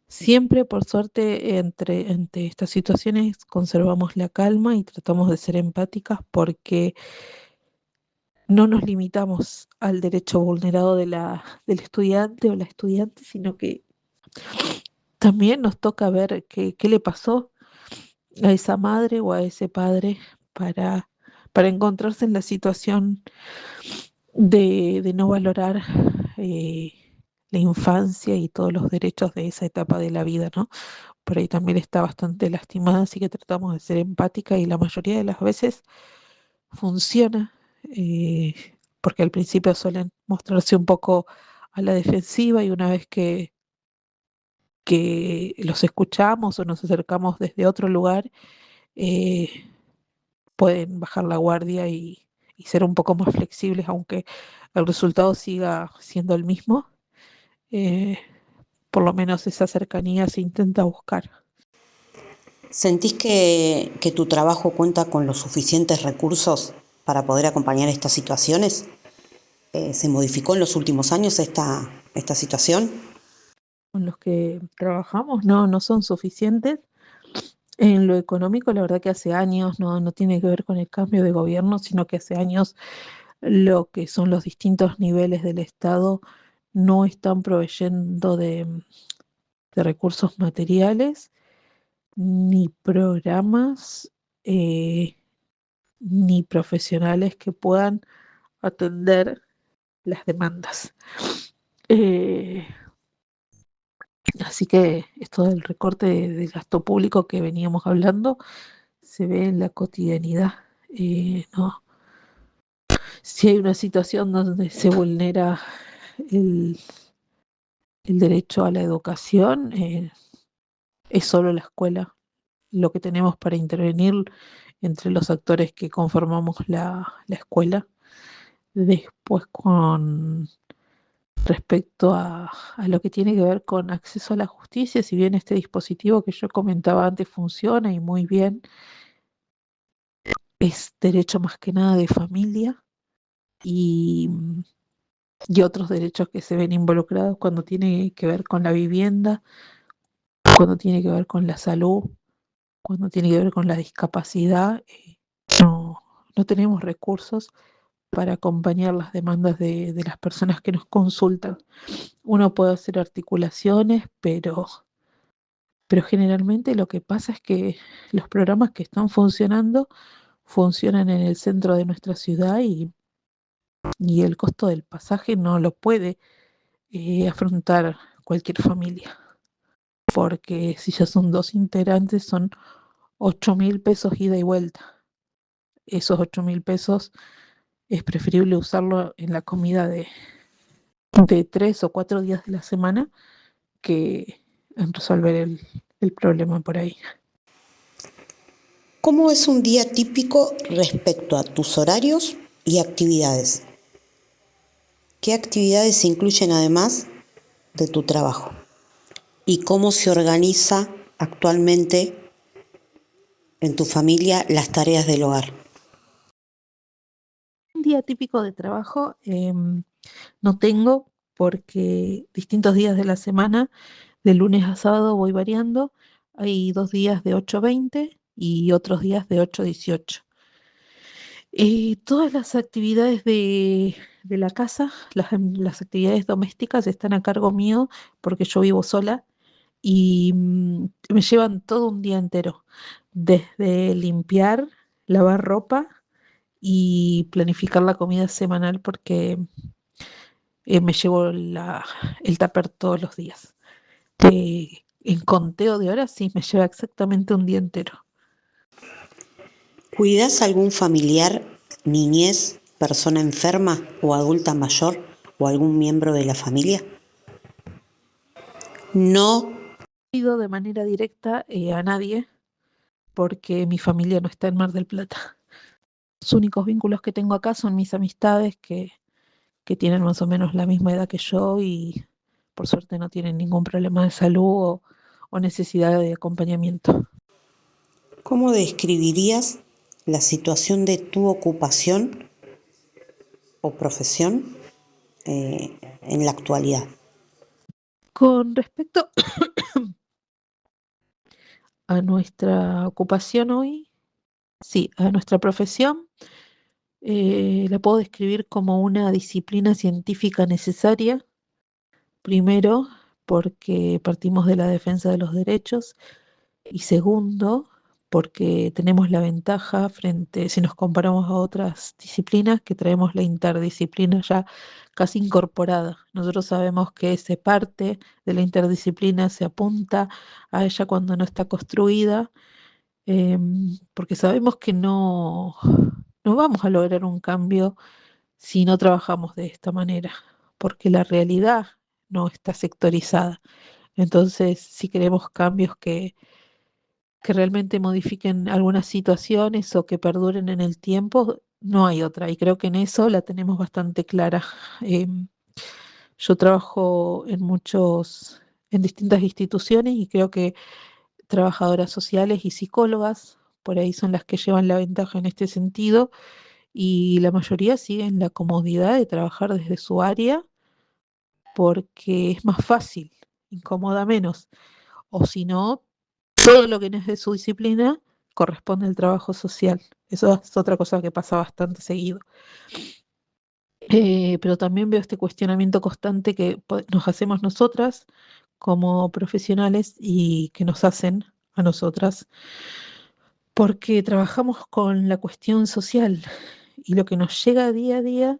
Siempre, por suerte, entre estas situaciones conservamos la calma y tratamos de ser empáticas porque no nos limitamos al derecho vulnerado del estudiante o la estudiante, sino que también nos toca ver qué le pasó a esa madre o a ese padre para, para encontrarse en la situación de no valorar eh, la infancia y todos los derechos de esa etapa de la vida, ¿no? Por ahí también está bastante lastimada, así que tratamos de ser empática y la mayoría de las veces funciona, eh, porque al principio suelen mostrarse un poco a la defensiva y una vez que los escuchamos o nos acercamos desde otro lugar, eh, pueden bajar la guardia y ser un poco más flexibles, aunque el resultado siga siendo el mismo. eh, por lo menos esa cercanía se intenta buscar. ¿Sentís que tu trabajo cuenta con los suficientes recursos para poder acompañar estas situaciones? ¿Se modificó en los últimos años esta situación? Con los que trabajamos no son suficientes. En lo económico, la verdad que hace años, no tiene que ver con el cambio de gobierno, sino que hace años lo que son los distintos niveles del Estado no están proveyendo de recursos materiales ni programas eh, ni profesionales que puedan atender las demandas. Eh, Así que esto del recorte del gasto público que veníamos hablando se ve en la cotidianidad. No, si hay una situación donde se vulnera el, el derecho a la educación, es solo la escuela. Lo que tenemos para intervenir entre los actores que conformamos la escuela. Después, con respecto a lo que tiene que ver con acceso a la justicia, si bien este dispositivo que yo comentaba antes funciona y muy bien, es derecho más que nada de familia y, y otros derechos que se ven involucrados cuando tiene que ver con la vivienda, cuando tiene que ver con la salud, cuando tiene que ver con la discapacidad. No, no tenemos recursos para acompañar las demandas de las personas que nos consultan. Uno puede hacer articulaciones, pero generalmente lo que pasa es que los programas que están funcionando funcionan en el centro de nuestra ciudad y el costo del pasaje no lo puede afrontar cualquier familia, porque si ya son dos integrantes son 8.000 pesos ida y vuelta. Esos 8.000 pesos es preferible usarlo en la comida de 3 o 4 días de la semana que en resolver el problema por ahí. ¿Cómo es un día típico respecto a tus horarios y actividades? ¿Qué actividades se incluyen además de tu trabajo? ¿Y cómo se organiza actualmente en tu familia las tareas del hogar? Un día típico de trabajo no tengo porque distintos días de la semana, de lunes a sábado, voy variando. Hay 2 días de 8 a 20 y otros días de 8 a 18. Todas las actividades de la casa, las actividades domésticas están a cargo mío porque yo vivo sola y me llevan todo un día entero, desde limpiar, lavar ropa y planificar la comida semanal porque me llevo el tupper todos los días. En conteo de horas sí, me lleva exactamente un día entero. ¿Cuidas algún familiar, niñez, persona enferma o adulta mayor o algún miembro de la familia? No. Pido de manera directa a nadie porque mi familia no está en Mar del Plata. Los únicos vínculos que tengo acá son mis amistades que tienen más o menos la misma edad que yo y por suerte no tienen ningún problema de salud o necesidad de acompañamiento. ¿Cómo describirías la situación de tu ocupación o profesión en la actualidad? Con respecto a nuestra ocupación hoy, sí, a nuestra profesión, la puedo describir como una disciplina científica necesaria, primero, porque partimos de la defensa de los derechos y segundo, porque tenemos la ventaja frente, si nos comparamos a otras disciplinas, que traemos la interdisciplina ya casi incorporada. Nosotros sabemos que se parte de la interdisciplina, se apunta a ella cuando no está construida, porque sabemos que no vamos a lograr un cambio si no trabajamos de esta manera, porque la realidad no está sectorizada. Entonces, si queremos cambios que realmente modifiquen algunas situaciones o que perduren en el tiempo, no hay otra. Y creo que en eso la tenemos bastante clara. Em, yo trabajo en distintas instituciones y creo que trabajadoras sociales y psicólogas, por ahí son las que llevan la ventaja en este sentido, y la mayoría siguen la comodidad de trabajar desde su área porque es más fácil, incomoda menos. O si no, todo lo que no es de su disciplina corresponde al trabajo social. Eso es otra cosa que pasa bastante seguido. Pero también veo este cuestionamiento constante que nos hacemos nosotras como profesionales y que nos hacen a nosotras, porque trabajamos con la cuestión social y lo que nos llega día a día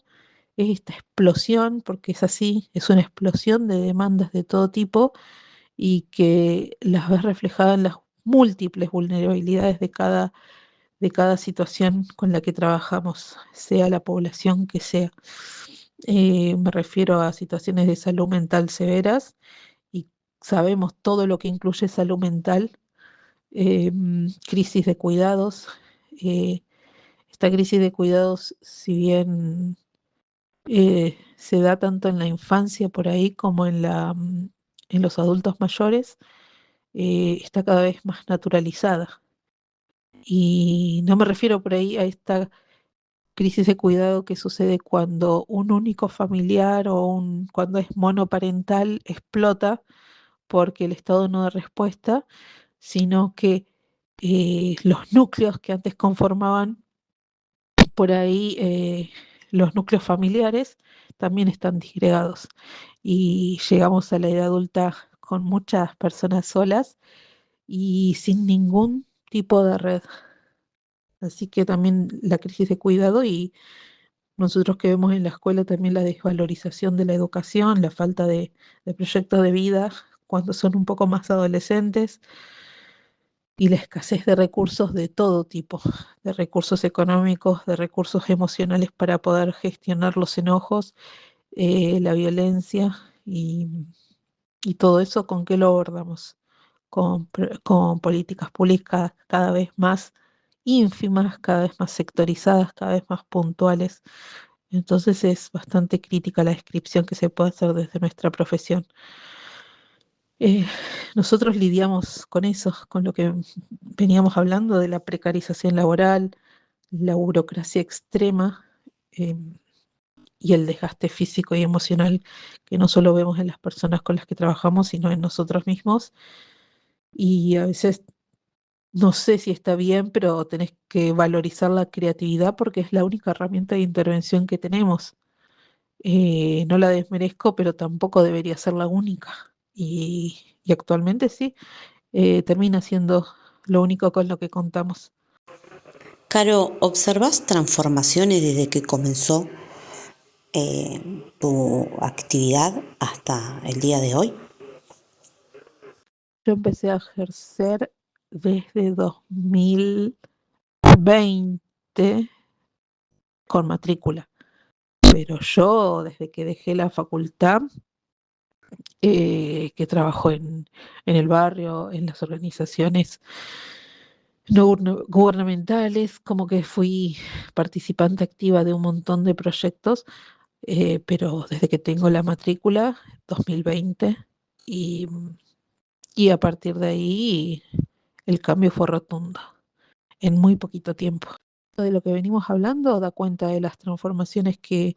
es esta explosión, porque es así, es una explosión de demandas de todo tipo y que las ves reflejadas en las múltiples vulnerabilidades de cada situación con la que trabajamos, sea la población que sea. Me refiero a situaciones de salud mental severas y sabemos todo lo que incluye salud mental, crisis de cuidados, esta crisis de cuidados, si bien se da tanto en la infancia por ahí como en los adultos mayores, está cada vez más naturalizada. Y no me refiero por ahí a esta crisis de cuidado que sucede cuando un único familiar cuando es monoparental explota porque el Estado no da respuesta, sino que los núcleos que antes conformaban por ahí, los núcleos familiares también están disgregados y llegamos a la edad adulta con muchas personas solas y sin ningún tipo de red. Así que también la crisis de cuidado y nosotros que vemos en la escuela también la desvalorización de la educación, la falta de proyectos de vida cuando son un poco más adolescentes y la escasez de recursos de todo tipo, de recursos económicos, de recursos emocionales para poder gestionar los enojos, la violencia y todo eso, ¿con qué lo abordamos? Con políticas públicas cada vez más ínfimas, cada vez más sectorizadas, cada vez más puntuales. Entonces es bastante crítica la descripción que se puede hacer desde nuestra profesión. Eh, Nosotros lidiamos con eso, con lo que veníamos hablando de la precarización laboral, la burocracia extrema, eh, y el desgaste físico y emocional que no solo vemos en las personas con las que trabajamos, sino en nosotros mismos. Y a veces no sé si está bien, pero tenés que valorizar la creatividad porque es la única herramienta de intervención que tenemos. No la desmerezco, pero tampoco debería ser la única. Y actualmente sí, termina siendo lo único con lo que contamos. Caro, ¿observás transformaciones desde que comenzó tu actividad hasta el día de hoy? Yo empecé a ejercer desde 2020 con matrícula, pero yo desde que dejé la facultad, que trabajo en el barrio, en las organizaciones no gubernamentales, como que fui participante activa de un montón de proyectos, pero desde que tengo la matrícula, 2020, y, y a partir de ahí el cambio fue rotundo, en muy poquito tiempo. De lo que venimos hablando da cuenta de las transformaciones que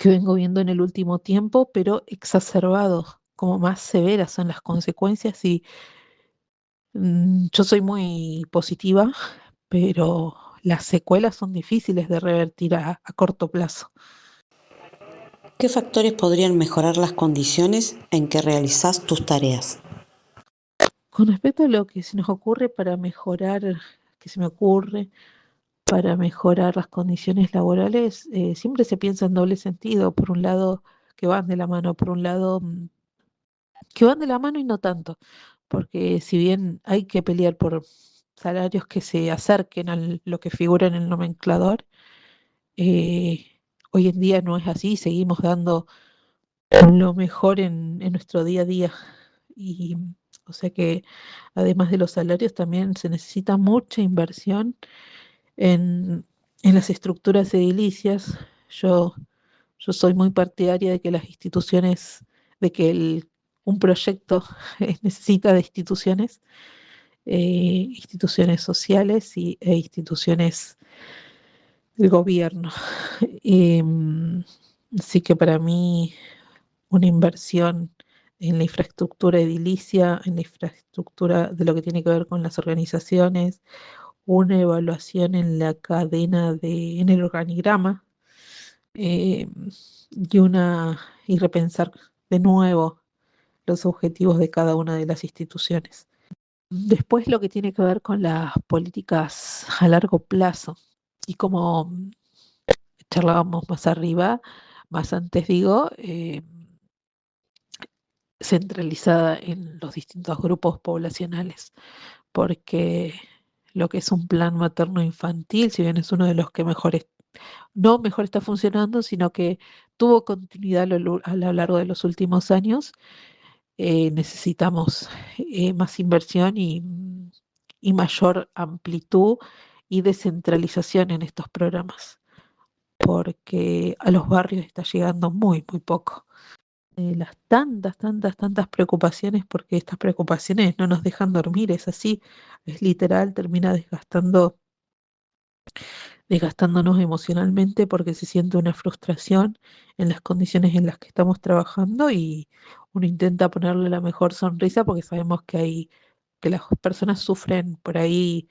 vengo viendo en el último tiempo, pero exacerbado, como más severas son las consecuencias y yo soy muy positiva, pero las secuelas son difíciles de revertir a corto plazo. ¿Qué factores podrían mejorar las condiciones en que realizás tus tareas? Con respecto a lo que se nos ocurre para mejorar, que se me ocurre para mejorar las condiciones laborales, siempre se piensa en doble sentido. Por un lado, que van de la mano, por un lado, que van de la mano y no tanto, porque si bien hay que pelear por salarios que se acerquen a lo que figura en el nomenclador, eh, hoy en día no es así, seguimos dando lo mejor en nuestro día a día. Y o sea que además de los salarios también se necesita mucha inversión en, en las estructuras edilicias. Yo, yo soy muy partidaria de que las instituciones, de que un proyecto necesita de instituciones sociales e instituciones del gobierno. Em, Así que para mí una inversión en la infraestructura edilicia, en la infraestructura de lo que tiene que ver con las organizaciones, una evaluación en la cadena en el organigrama, eh, y repensar de nuevo los objetivos de cada una de las instituciones. Después lo que tiene que ver con las políticas a largo plazo y como charlábamos más arriba, más antes digo, centralizada en los distintos grupos poblacionales, porque lo que es un plan materno-infantil, si bien es uno de los que no mejor está funcionando, sino que tuvo continuidad a lo largo de los últimos años, necesitamos más inversión y mayor amplitud y descentralización en estos programas, porque a los barrios está llegando muy, muy poco. Las tantas preocupaciones, porque estas preocupaciones no nos dejan dormir, es así, es literal, termina desgastándonos emocionalmente porque se siente una frustración en las condiciones en las que estamos trabajando y uno intenta ponerle la mejor sonrisa porque sabemos que las personas sufren por ahí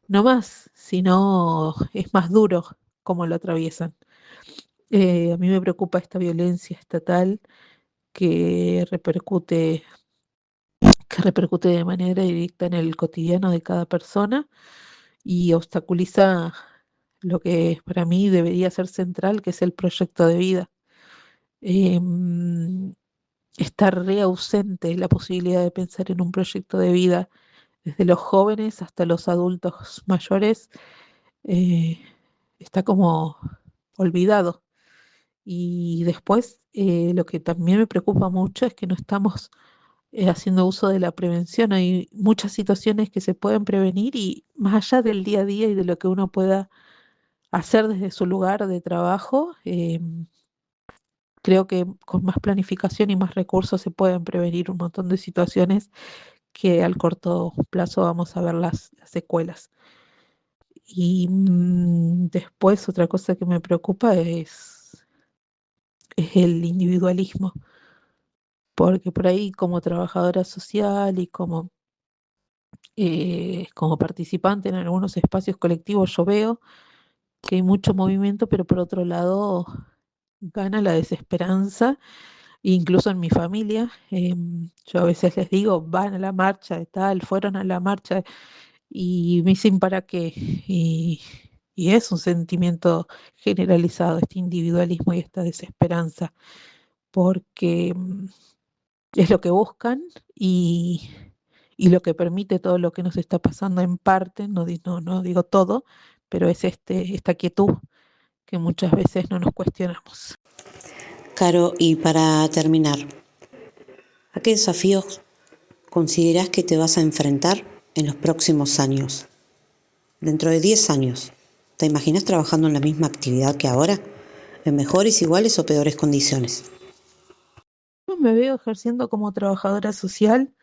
no más, sino es más duro cómo lo atraviesan. A mí me preocupa esta violencia estatal que repercute de manera directa en el cotidiano de cada persona y obstaculiza lo que para mí debería ser central, que es el proyecto de vida. Está re ausente la posibilidad de pensar en un proyecto de vida desde los jóvenes hasta los adultos mayores. eh, Está como olvidado. Y después, lo que también me preocupa mucho es que no estamos haciendo uso de la prevención. Hay muchas situaciones que se pueden prevenir y más allá del día a día y de lo que uno pueda hacer desde su lugar de trabajo, creo que con más planificación y más recursos se pueden prevenir un montón de situaciones que al corto plazo vamos a ver las secuelas. Y después otra cosa que me preocupa es el individualismo, porque por ahí como trabajadora social y como participante en algunos espacios colectivos yo veo que hay mucho movimiento, pero por otro lado gana la desesperanza, incluso en mi familia. Yo a veces les digo, van a la marcha de tal, fueron a la marcha y me dicen para qué. Y es un sentimiento generalizado, este individualismo y esta desesperanza, porque es lo que buscan y, y lo que permite todo lo que nos está pasando en parte, no digo todo, pero es esta quietud que muchas veces no nos cuestionamos. Caro, y para terminar, ¿a qué desafíos considerás que te vas a enfrentar en los próximos años? Dentro de 10 años, ¿te imaginas trabajando en la misma actividad que ahora? ¿En mejores, iguales o peores condiciones? Yo me veo ejerciendo como trabajadora social,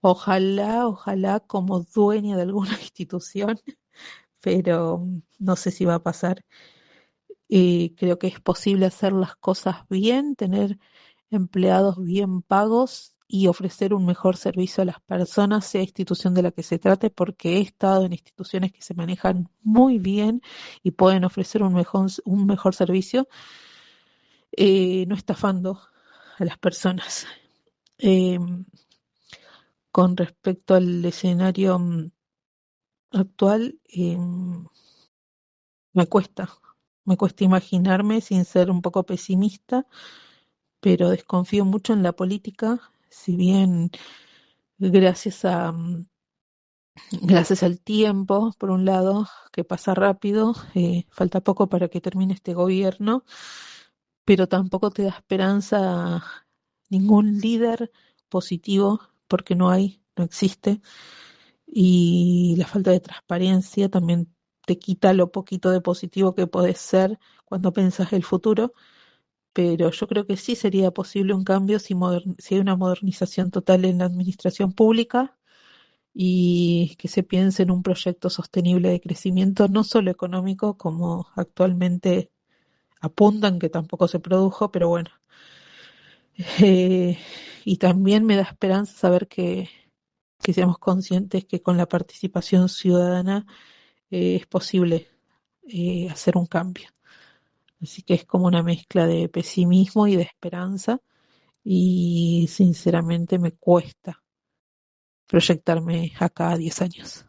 ojalá como dueña de alguna institución, pero no sé si va a pasar. Creo que es posible hacer las cosas bien, tener empleados bien pagos y ofrecer un mejor servicio a las personas, sea institución de la que se trate, porque he estado en instituciones que se manejan muy bien y pueden ofrecer un mejor servicio, no estafando a las personas. Eh, con respecto al escenario actual, me cuesta, me cuesta imaginarme sin ser un poco pesimista, pero desconfío mucho en la política, si bien gracias gracias al tiempo, por un lado, que pasa rápido, falta poco para que termine este gobierno, pero tampoco te da esperanza ningún líder positivo, porque no existe, y la falta de transparencia también te quita lo poquito de positivo que podés ser cuando pensás el futuro. Pero yo creo que sí sería posible un cambio si hay una modernización total en la administración pública y que se piense en un proyecto sostenible de crecimiento, no solo económico, como actualmente apuntan, que tampoco se produjo, pero bueno. Eh, y también me da esperanza saber que seamos conscientes que con la participación ciudadana es posible hacer un cambio. Así que es como una mezcla de pesimismo y de esperanza y sinceramente me cuesta proyectarme acá a 10 años.